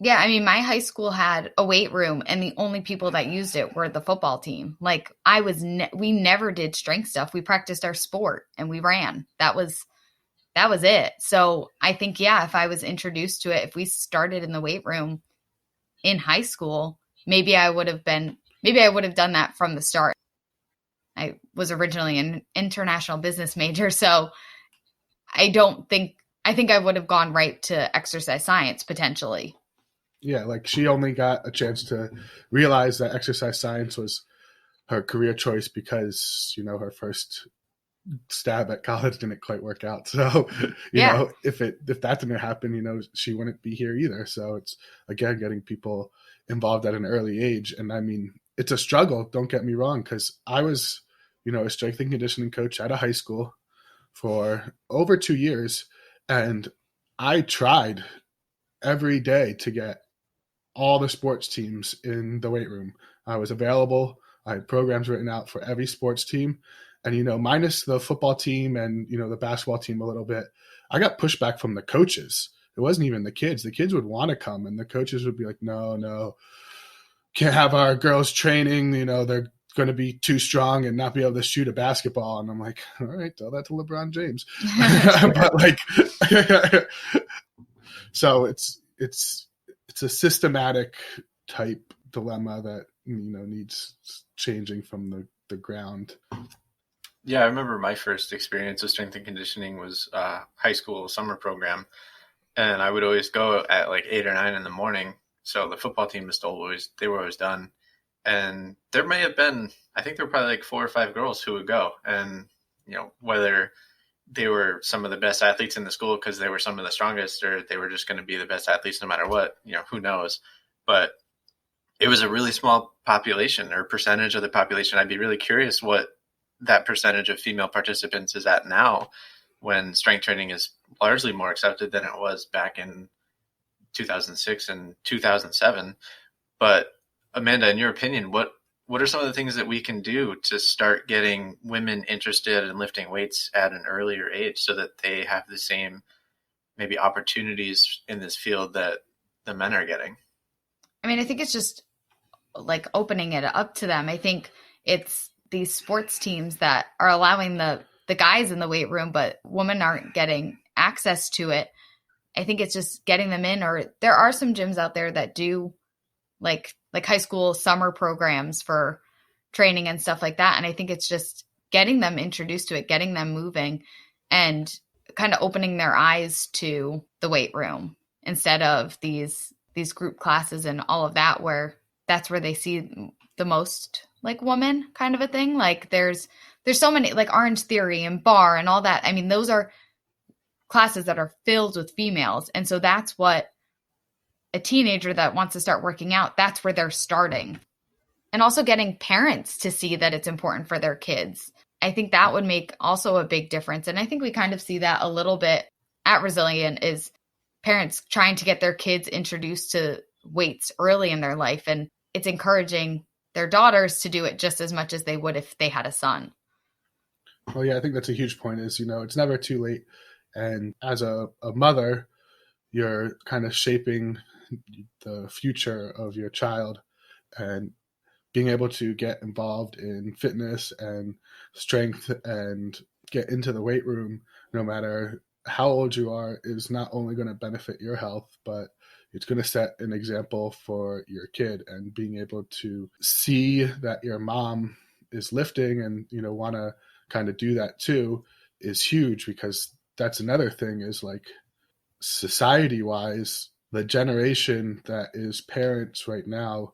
Yeah, I mean, my high school had a weight room, and the only people that used it were the football team. Like, we never did strength stuff. We practiced our sport and we ran. That was it. So I think, yeah, if I was introduced to it, if we started in the weight room in high school, maybe I would have done that from the start. I was originally an international business major, so I think I would have gone right to exercise science potentially. Yeah, like she only got a chance to realize that exercise science was her career choice because, her first stab at college didn't quite work out. So, if that didn't happen, she wouldn't be here either. So it's, again, getting people involved at an early age. And I mean, it's a struggle, don't get me wrong, because I was, a strength and conditioning coach at a high school for over 2 years. And I tried every day to get all the sports teams in the weight room. I was available. I had programs written out for every sports team. And, minus the football team and, the basketball team a little bit, I got pushback from the coaches. It wasn't even the kids. The kids would want to come, and the coaches would be like, no, can't have our girls training. They're going to be too strong and not be able to shoot a basketball. And I'm like, all right, tell that to LeBron James. But like, so it's a systematic type dilemma that, needs changing from the ground. Yeah, I remember my first experience with strength and conditioning was high school summer program. And I would always go at like 8 or 9 in the morning. So the football team they were always done. And there may have been, I think there were probably like 4 or 5 girls who would go. And, whether they were some of the best athletes in the school because they were some of the strongest, or they were just going to be the best athletes no matter what, who knows. But it was a really small population or percentage of the population. I'd be really curious what that percentage of female participants is at now, when strength training is largely more accepted than it was back in 2006 and 2007. But Amanda, in your opinion, what are some of the things that we can do to start getting women interested in lifting weights at an earlier age so that they have the same maybe opportunities in this field that the men are getting? I mean, I think it's just like opening it up to them. I think it's these sports teams that are allowing the guys in the weight room, but women aren't getting access to it. I think it's just getting them in, or there are some gyms out there that do like high school summer programs for training and stuff like that. And I think it's just getting them introduced to it, getting them moving, and kind of opening their eyes to the weight room instead of these group classes and all of that, where that's where they see the most like woman kind of a thing. Like there's so many, like Orange Theory and Bar and all that. I mean, those are classes that are filled with females. And so that's what a teenager that wants to start working out, that's where they're starting. And also getting parents to see that it's important for their kids. I think that would make also a big difference. And I think we kind of see that a little bit at Resilient, is parents trying to get their kids introduced to weights early in their life. And it's encouraging their daughters to do it just as much as they would if they had a son. Well, yeah, I think that's a huge point, is, it's never too late. And as a mother, you're kind of shaping the future of your child, and being able to get involved in fitness and strength and get into the weight room, no matter how old you are, is not only going to benefit your health, but it's going to set an example for your kid. And being able to see that your mom is lifting and, want to kind of do that too is huge, because that's another thing, is like, society wise, the generation that is parents right now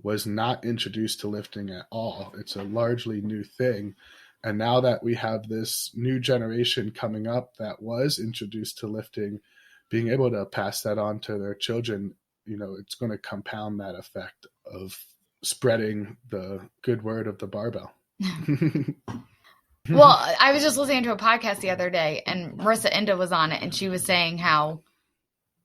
was not introduced to lifting at all. It's a largely new thing. And now that we have this new generation coming up that was introduced to lifting, being able to pass that on to their children, it's going to compound that effect of spreading the good word of the barbell. Well, I was just listening to a podcast the other day, and Marissa Inda was on it, and she was saying how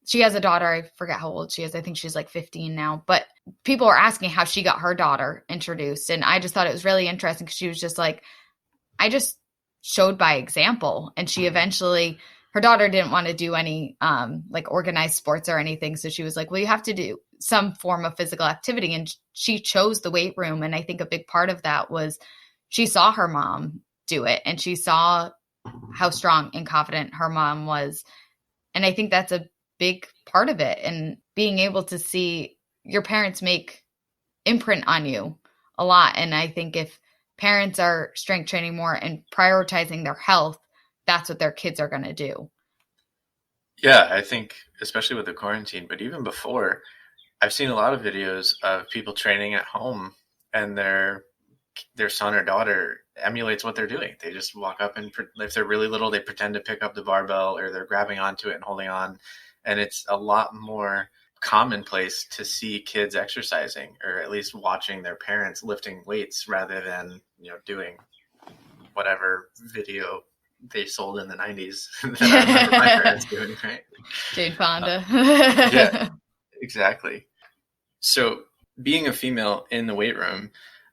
she has a daughter. I forget how old she is. I think she's like 15 now. But people were asking how she got her daughter introduced. And I just thought it was really interesting, because she was just like, I just showed by example. And she eventually, her daughter didn't want to do any like organized sports or anything. So she was like, well, you have to do some form of physical activity. And she chose the weight room. And I think a big part of that was she saw her mom do it, and she saw how strong and confident her mom was. And I think that's a big part of it. And being able to see your parents make imprint on you a lot. And I think if parents are strength training more and prioritizing their health, that's what their kids are going to do. Yeah, I think especially with the quarantine, but even before, I've seen a lot of videos of people training at home, and their son or daughter emulates what they're doing. They just walk up, and if they're really little, they pretend to pick up the barbell, or they're grabbing onto it and holding on. And it's a lot more commonplace to see kids exercising, or at least watching their parents lifting weights, rather than, doing whatever video they sold in the 90s that I remember my parents doing, right? Jane Fonda. Yeah, exactly. So being a female in the weight room,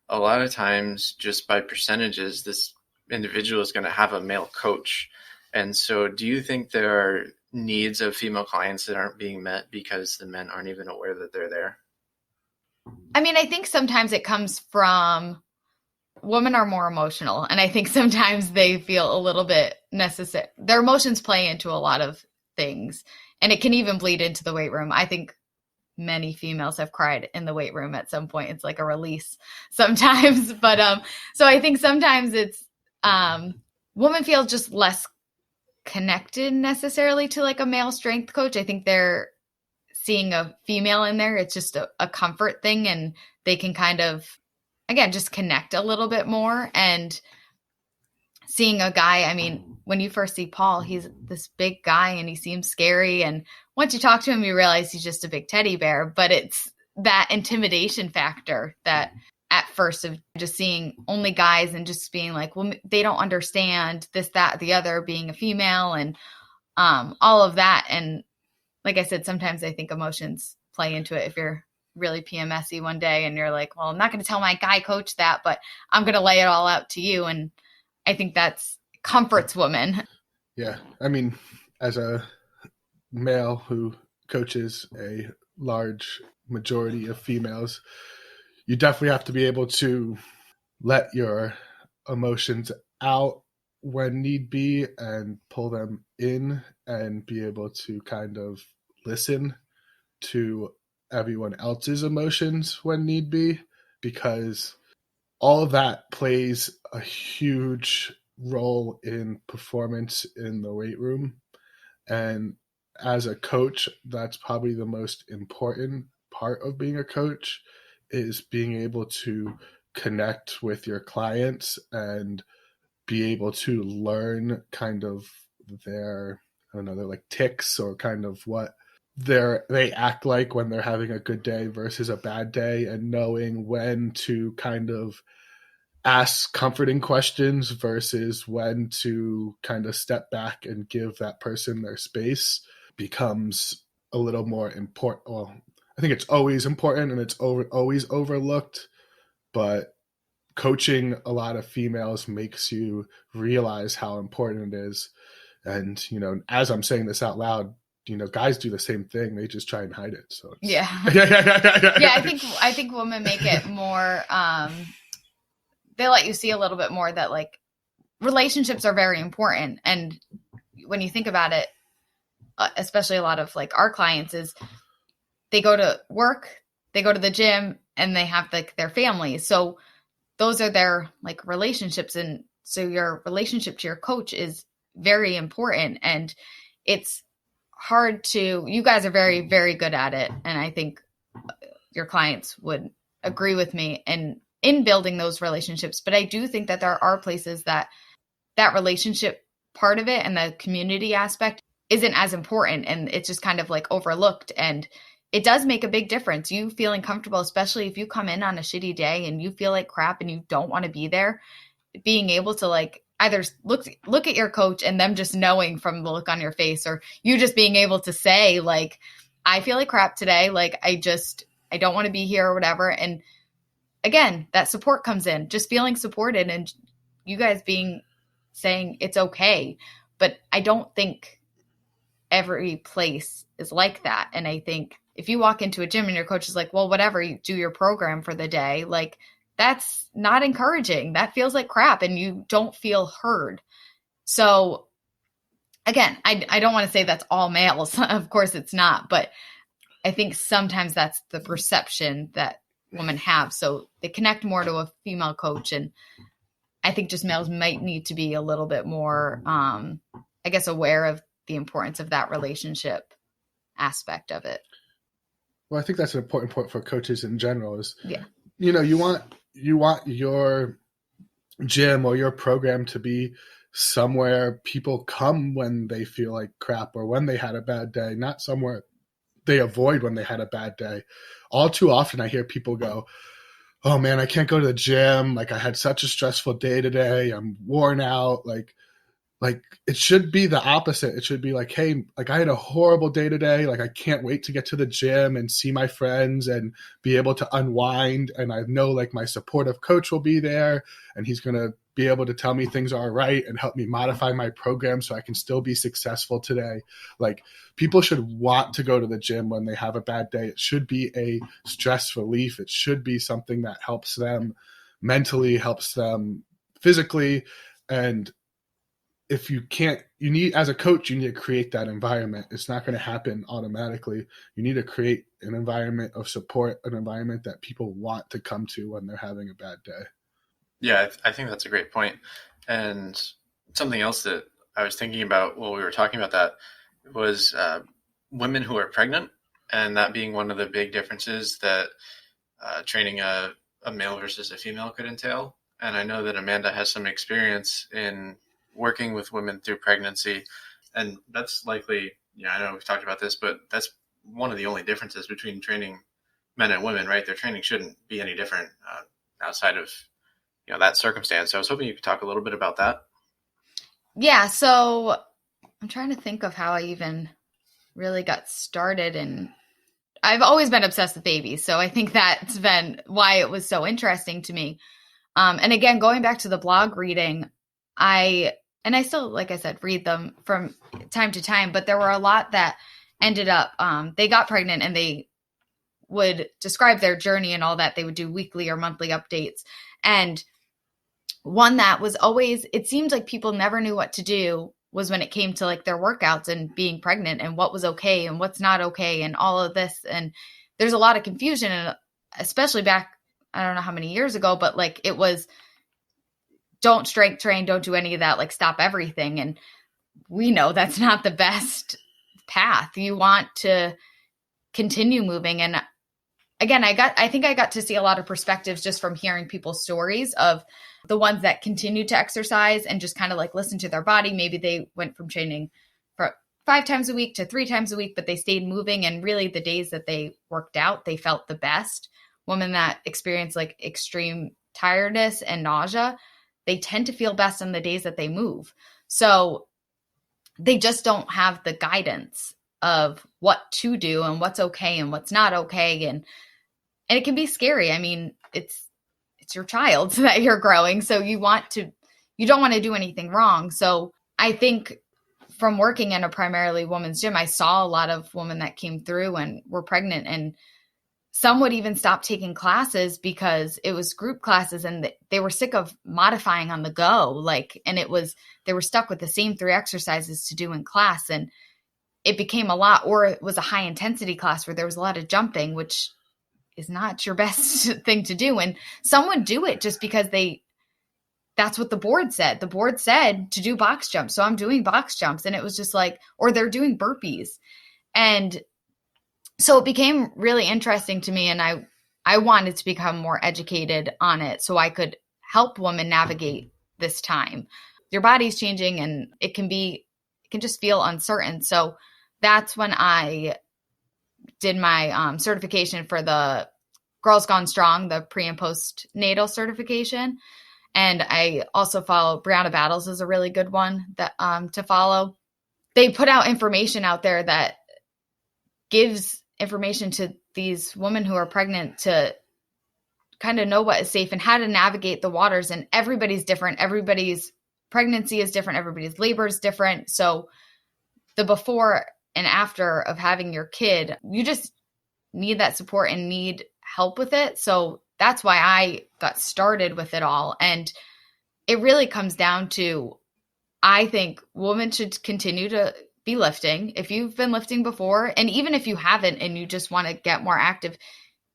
a lot of times, just by percentages, this individual is going to have a male coach. And so do you think there are needs of female clients that aren't being met because the men aren't even aware that they're there? I mean, I think sometimes it comes from women are more emotional. And I think sometimes they feel a little bit necessary. Their emotions play into a lot of things, and it can even bleed into the weight room. I think many females have cried in the weight room at some point. It's like a release sometimes. But so I think sometimes it's women feel just less connected necessarily to like a male strength coach. I think they're seeing a female in there. It's just a comfort thing, and they can kind of, again, just connect a little bit more. And seeing a guy, I mean, when you first see Paul, he's this big guy and he seems scary. And once you talk to him, you realize he's just a big teddy bear. But it's that intimidation factor that at first of just seeing only guys and just being like, well, they don't understand this, that, the other, being a female, and all of that. And like I said, sometimes I think emotions play into it. If you're really PMSy one day and you're like, well, I'm not going to tell my guy coach that, but I'm going to lay it all out to you. And I think that's comforts women. Yeah. I mean, as a male who coaches a large majority of females, you definitely have to be able to let your emotions out when need be and pull them in, and be able to kind of listen to everyone else's emotions when need be, because all of that plays a huge role in performance in the weight room. And as a coach, that's probably the most important part of being a coach, is being able to connect with your clients and be able to learn kind of their I don't know, they're like tics or kind of what they act like when they're having a good day versus a bad day, and knowing when to kind of ask comforting questions versus when to kind of step back and give that person their space becomes a little more important. Well, I think it's always important and it's always overlooked, but coaching a lot of females makes you realize how important it is. And, you know, as I'm saying this out loud, you know, guys do the same thing. They just try and hide it. So it's... Yeah. Yeah, I think women make it more, they let you see a little bit more that like relationships are very important. And when you think about it, especially a lot of like our clients is they go to work, they go to the gym, and they have like their families. So those are their like relationships. And so your relationship to your coach is very important. And it's hard to, you guys are very, very good at it. And I think your clients would agree with me and in building those relationships. But I do think that there are places that relationship part of it and the community aspect isn't as important. And it's just kind of like overlooked. And it does make a big difference. You feeling comfortable, especially if you come in on a shitty day and you feel like crap and you don't want to be there, being able to like either look at your coach and them just knowing from the look on your face, or you just being able to say like, I feel like crap today. Like I don't want to be here or whatever. And again, that support comes in, just feeling supported and you guys saying it's okay. But I don't think every place is like that. And I think if you walk into a gym and your coach is like, well, whatever, you do your program for the day, like that's not encouraging. That feels like crap and you don't feel heard. So again, I don't want to say that's all males. Of course it's not, but I think sometimes that's the perception that women have. So they connect more to a female coach. And I think just males might need to be a little bit more, I guess, aware of the importance of that relationship aspect of it. Well, I think that's an important point for coaches in general is, you know, you want your gym or your program to be somewhere people come when they feel like crap or when they had a bad day, not somewhere they avoid when they had a bad day. All too often I hear people go, oh man, I can't go to the gym. Like I had such a stressful day today. I'm worn out. Like it should be the opposite. It should be like, hey, like I had a horrible day today. Like I can't wait to get to the gym and see my friends and be able to unwind. And I know like my supportive coach will be there and he's going to be able to tell me things are right and help me modify my program so I can still be successful today. Like people should want to go to the gym when they have a bad day. It should be a stress relief. It should be something that helps them mentally, helps them physically. And if you can't, as a coach, you need to create that environment. It's not going to happen automatically. You need to create an environment of support, an environment that people want to come to when they're having a bad day. Yeah, I think that's a great point. And something else that I was thinking about while we were talking about that was women who are pregnant, and that being one of the big differences that training a male versus a female could entail. And I know that Amanda has some experience in working with women through pregnancy, and that's likely, I know we've talked about this, but that's one of the only differences between training men and women, right? Their training shouldn't be any different outside of that circumstance. So I was hoping you could talk a little bit about that. Yeah, so I'm trying to think of how I even really got started, and I've always been obsessed with babies, so I think that's been why it was so interesting to me. And again, going back to the blog reading, I still, like I said, read them from time to time, but there were a lot that ended up, they got pregnant and they would describe their journey and all that. They would do weekly or monthly updates. And one that was always, it seemed like people never knew what to do was when it came to like their workouts and being pregnant and what was okay and what's not okay and all of this. And there's a lot of confusion, and especially back, I don't know how many years ago, but like it was, don't strength train, don't do any of that, like stop everything. And we know that's not the best path. You want to continue moving. And again, I think I got to see a lot of perspectives just from hearing people's stories of the ones that continued to exercise and just kind of like listen to their body. Maybe they went from training for 5 times a week to 3 times a week, but they stayed moving. And really the days that they worked out, they felt the best. Women that experience like extreme tiredness and nausea, they tend to feel best on the days that they move. So they just don't have the guidance of what to do and what's okay and what's not okay. And it can be scary. I mean, it's your child that you're growing. So you don't want to do anything wrong. So I think from working in a primarily women's gym, I saw a lot of women that came through and were pregnant, and some would even stop taking classes because it was group classes and they were sick of modifying on the go. And they were stuck with the same 3 exercises to do in class. And it became a lot, or it was a high intensity class where there was a lot of jumping, which is not your best thing to do. And some would do it just because that's what the board said. The board said to do box jumps. So I'm doing box jumps, and it was just like, or they're doing burpees. And so it became really interesting to me. And I wanted to become more educated on it so I could help women navigate this time. Your body's changing, and it can just feel uncertain. So that's when I did my certification for the Girls Gone Strong, the pre and post-natal certification. And I also follow Brianna Battles is a really good one that to follow. They put out information out there that gives information to these women who are pregnant to kind of know what is safe and how to navigate the waters. And everybody's different. Everybody's pregnancy is different. Everybody's labor is different. So the before and after of having your kid, you just need that support and need help with it. So that's why I got started with it all. And it really comes down to, I think women should continue to be lifting. If you've been lifting before, and even if you haven't and you just want to get more active,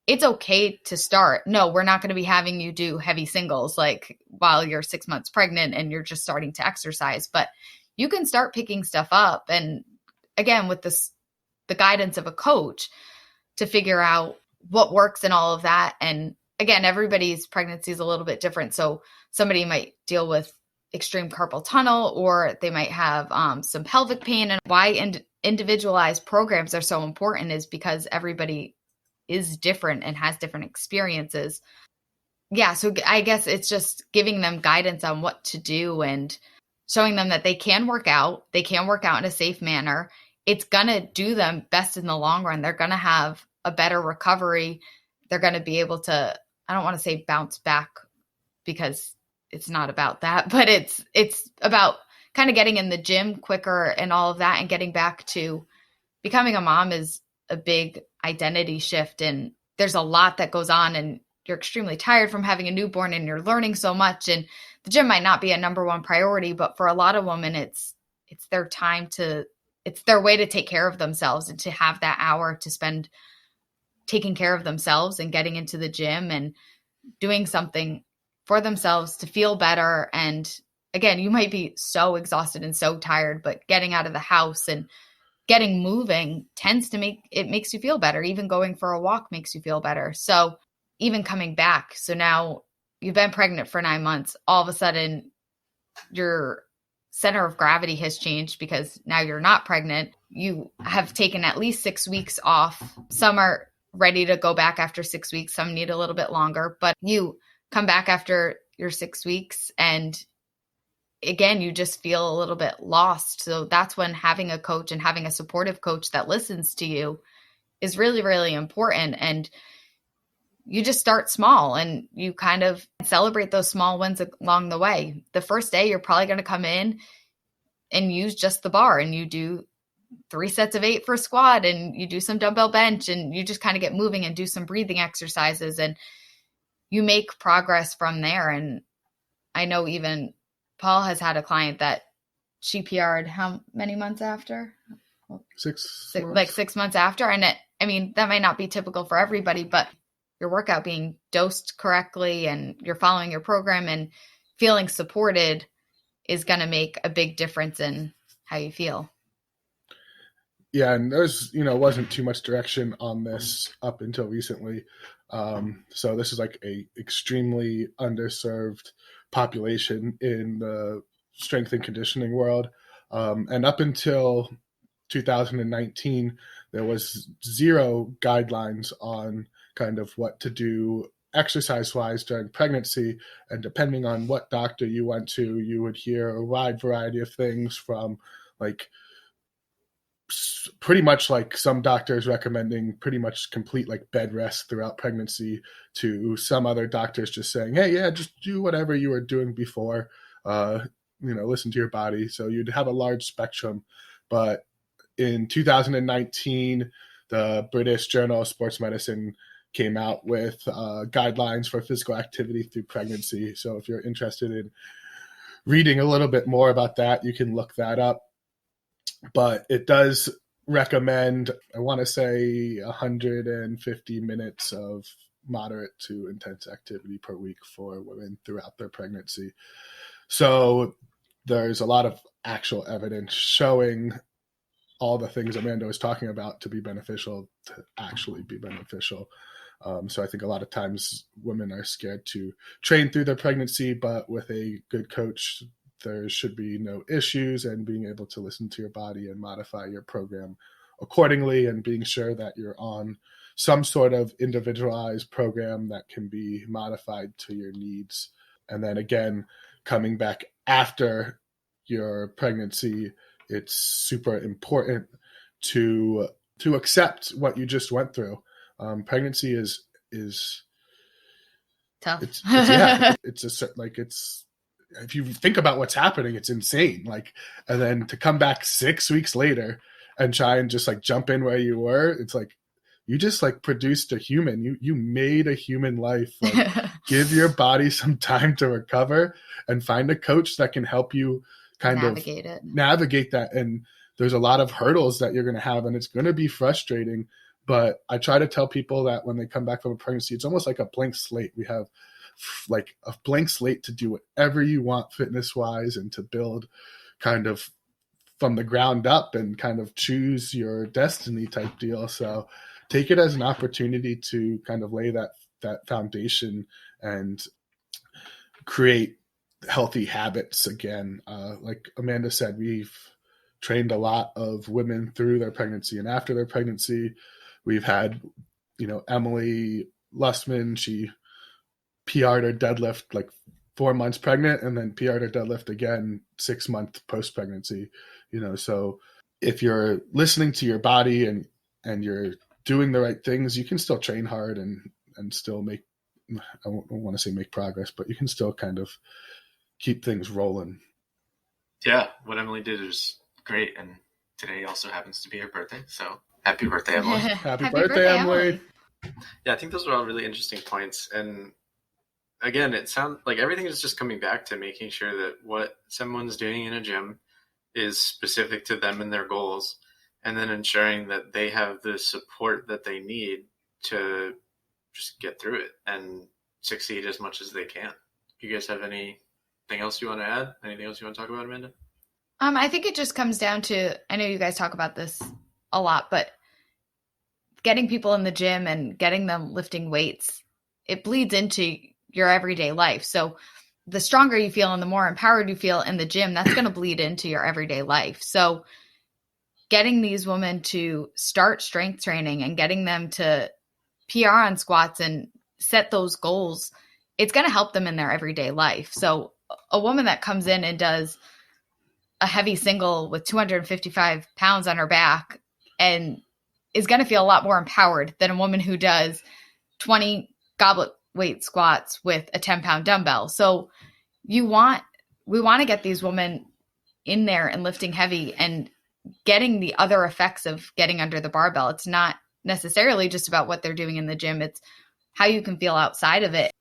it's okay to start. No, we're not going to be having you do heavy singles while you're 6 months pregnant and you're just starting to exercise, but you can start picking stuff up. And again, with the guidance of a coach to figure out what works and all of that. And again, everybody's pregnancy is a little bit different. So somebody might deal with extreme carpal tunnel, or they might have some pelvic pain. And why individualized programs are so important is because everybody is different and has different experiences. Yeah. So I guess it's just giving them guidance on what to do and showing them that they can work out. They can work out in a safe manner. It's going to do them best in the long run. They're going to have a better recovery. They're going to be able to, I don't want to say bounce back because it's not about that, but it's about kind of getting in the gym quicker and all of that, and getting back to becoming a mom is a big identity shift. And there's a lot that goes on, and you're extremely tired from having a newborn, and you're learning so much, and the gym might not be a number one priority, but for a lot of women, it's their time it's their way to take care of themselves and to have that hour to spend taking care of themselves and getting into the gym and doing something for themselves to feel better. And again, you might be so exhausted and so tired, but getting out of the house and getting moving makes you feel better. Even going for a walk makes you feel better. So even coming back, so now you've been pregnant for 9 months, all of a sudden your center of gravity has changed because now you're not pregnant. You have taken at least 6 weeks off. Some are ready to go back after 6 weeks. Some need a little bit longer, but you come back after your 6 weeks and again, you just feel a little bit lost. So that's when having a coach and having a supportive coach that listens to you is really, really important. And you just start small and you kind of celebrate those small wins along the way. The first day, you're probably going to come in and use just the bar, and you do 3 sets of 8 for squat, and you do some dumbbell bench, and you just kind of get moving and do some breathing exercises, and you make progress from there. And I know even Paul has had a client that she PR'd how many months after? 6 like months. 6 months after. And that might not be typical for everybody, but your workout being dosed correctly and you're following your program and feeling supported is going to make a big difference in how you feel. Yeah, and there's, wasn't too much direction on this up until recently. So this is like a extremely underserved population in the strength and conditioning world. And up until 2019, there was zero guidelines on kind of what to do exercise-wise during pregnancy. And depending on what doctor you went to, you would hear a wide variety of things, from like pretty much like some doctors recommending pretty much complete like bed rest throughout pregnancy, to some other doctors just saying, hey, yeah, just do whatever you were doing before, listen to your body. So you'd have a large spectrum. But in 2019, the British Journal of Sports Medicine came out with guidelines for physical activity through pregnancy. So if you're interested in reading a little bit more about that, you can look that up. But it does recommend, I want to say, 150 minutes of moderate to intense activity per week for women throughout their pregnancy. So there's a lot of actual evidence showing all the things Amanda was talking about to be beneficial, to actually be beneficial. So I think a lot of times women are scared to train through their pregnancy, but with a good coach, there should be no issues, and being able to listen to your body and modify your program accordingly, and being sure that you're on some sort of individualized program that can be modified to your needs. And then again, coming back after your pregnancy, it's super important to accept what you just went through. Pregnancy is tough. It's if you think about what's happening, it's insane. Like, and then to come back 6 weeks later and try and just like jump in where you were, it's like you just like produced a human. You made a human life. Like, give your body some time to recover, and find a coach that can help you navigate that. And there's a lot of hurdles that you're going to have, and it's going to be frustrating. But I try to tell people that when they come back from a pregnancy, it's almost like a blank slate. We have like a blank slate to do whatever you want fitness wise, and to build kind of from the ground up and kind of choose your destiny type deal. So take it as an opportunity to kind of lay that foundation and create healthy habits again. Like Amanda said, we've trained a lot of women through their pregnancy and after their pregnancy. We've had, Emily Lustman, she PR'd her deadlift like 4 months pregnant, and then PR'd her deadlift again 6 months post-pregnancy. So if you're listening to your body and you're doing the right things, you can still train hard and still make, I don't want to say make progress, but you can still kind of keep things rolling. Yeah, what Emily did is great, and today also happens to be her birthday, so happy birthday, Emily. Happy birthday, Emily. Yeah, I think those are all really interesting points. And again, it sounds like everything is just coming back to making sure that what someone's doing in a gym is specific to them and their goals, and then ensuring that they have the support that they need to just get through it and succeed as much as they can. You guys have anything else you want to add? Anything else you want to talk about, Amanda? I think it just comes down to, I know you guys talk about this a lot, but getting people in the gym and getting them lifting weights, it bleeds into your everyday life. So the stronger you feel and the more empowered you feel in the gym, that's going to bleed into your everyday life. So getting these women to start strength training and getting them to PR on squats and set those goals, it's going to help them in their everyday life. So a woman that comes in and does a heavy single with 255 pounds on her back and is going to feel a lot more empowered than a woman who does 20 goblet weight squats with a 10-pound dumbbell. So we want to get these women in there and lifting heavy and getting the other effects of getting under the barbell. It's not necessarily just about what they're doing in the gym. It's how you can feel outside of it.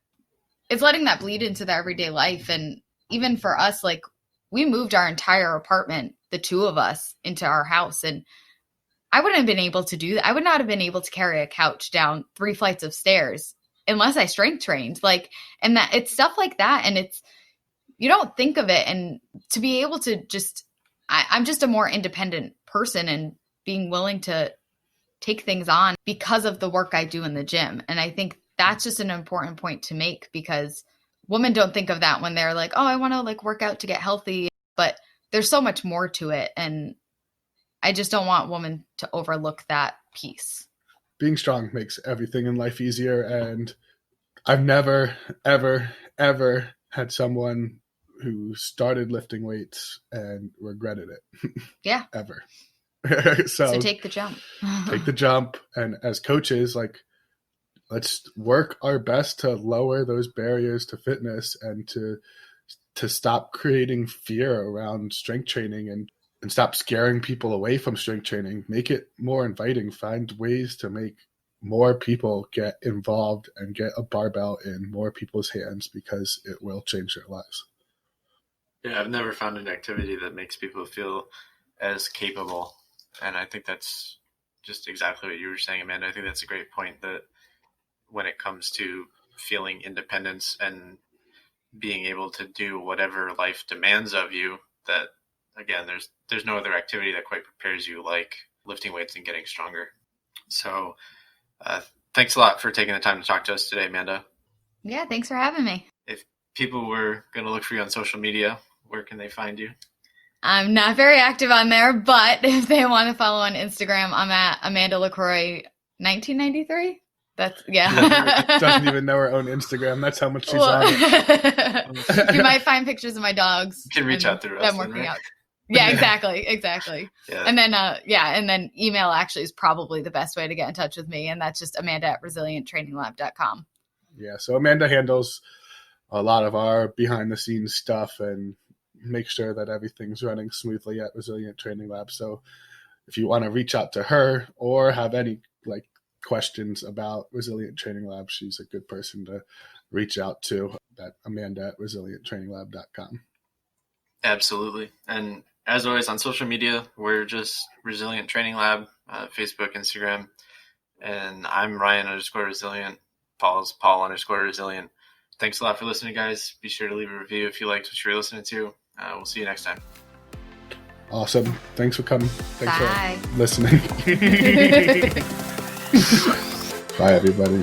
It's letting that bleed into their everyday life. And even for us, like, we moved our entire apartment, the two of us, into our house. And I wouldn't have been able to do that. I would not have been able to carry a couch down 3 flights of stairs unless I strength trained. Like, and that it's stuff like that. And it's, you don't think of it. And to be able to just, I'm just a more independent person and being willing to take things on because of the work I do in the gym. And I think that's just an important point to make, because women don't think of that when they're like, oh, I want to like work out to get healthy, but there's so much more to it. And I just don't want women to overlook that piece. Being strong makes everything in life easier. And I've never, ever, ever had someone who started lifting weights and regretted it. Yeah. Ever. So take the jump. Take the jump. And as coaches, like, let's work our best to lower those barriers to fitness and to stop creating fear around strength training and stop scaring people away from strength training. Make it more inviting. Find ways to make more people get involved and get a barbell in more people's hands, because it will change their lives. Yeah, I've never found an activity that makes people feel as capable. And I think that's just exactly what you were saying, Amanda. I think that's a great point, that when it comes to feeling independence and being able to do whatever life demands of you, that again, there's no other activity that quite prepares you like lifting weights and getting stronger. So thanks a lot for taking the time to talk to us today, Amanda. Yeah, thanks for having me. If people were going to look for you on social media, where can they find you? I'm not very active on there, but if they want to follow on Instagram, I'm at Amanda LaCroix 1993. That's Doesn't even know her own Instagram. That's how much she's on it. You might find pictures of my dogs. You can reach out through us. Them working out. Yeah, exactly. Yeah. And then email actually is probably the best way to get in touch with me, and that's just Amanda@resilienttraininglab.com. Yeah, so Amanda handles a lot of our behind the scenes stuff and make sure that everything's running smoothly at Resilient Training Lab. So if you want to reach out to her or have any questions about Resilient Training Lab, she's a good person to reach out to at Amanda@resilienttraininglab.com. Absolutely. And as always, on social media, we're just Resilient Training Lab, Facebook, Instagram. And I'm Ryan_Resilient. Paul's Paul_Resilient. Thanks a lot for listening, guys. Be sure to leave a review if you liked what you're listening to. We'll see you next time. Awesome. Thanks for coming. Thanks Bye. for listening. Bye, everybody.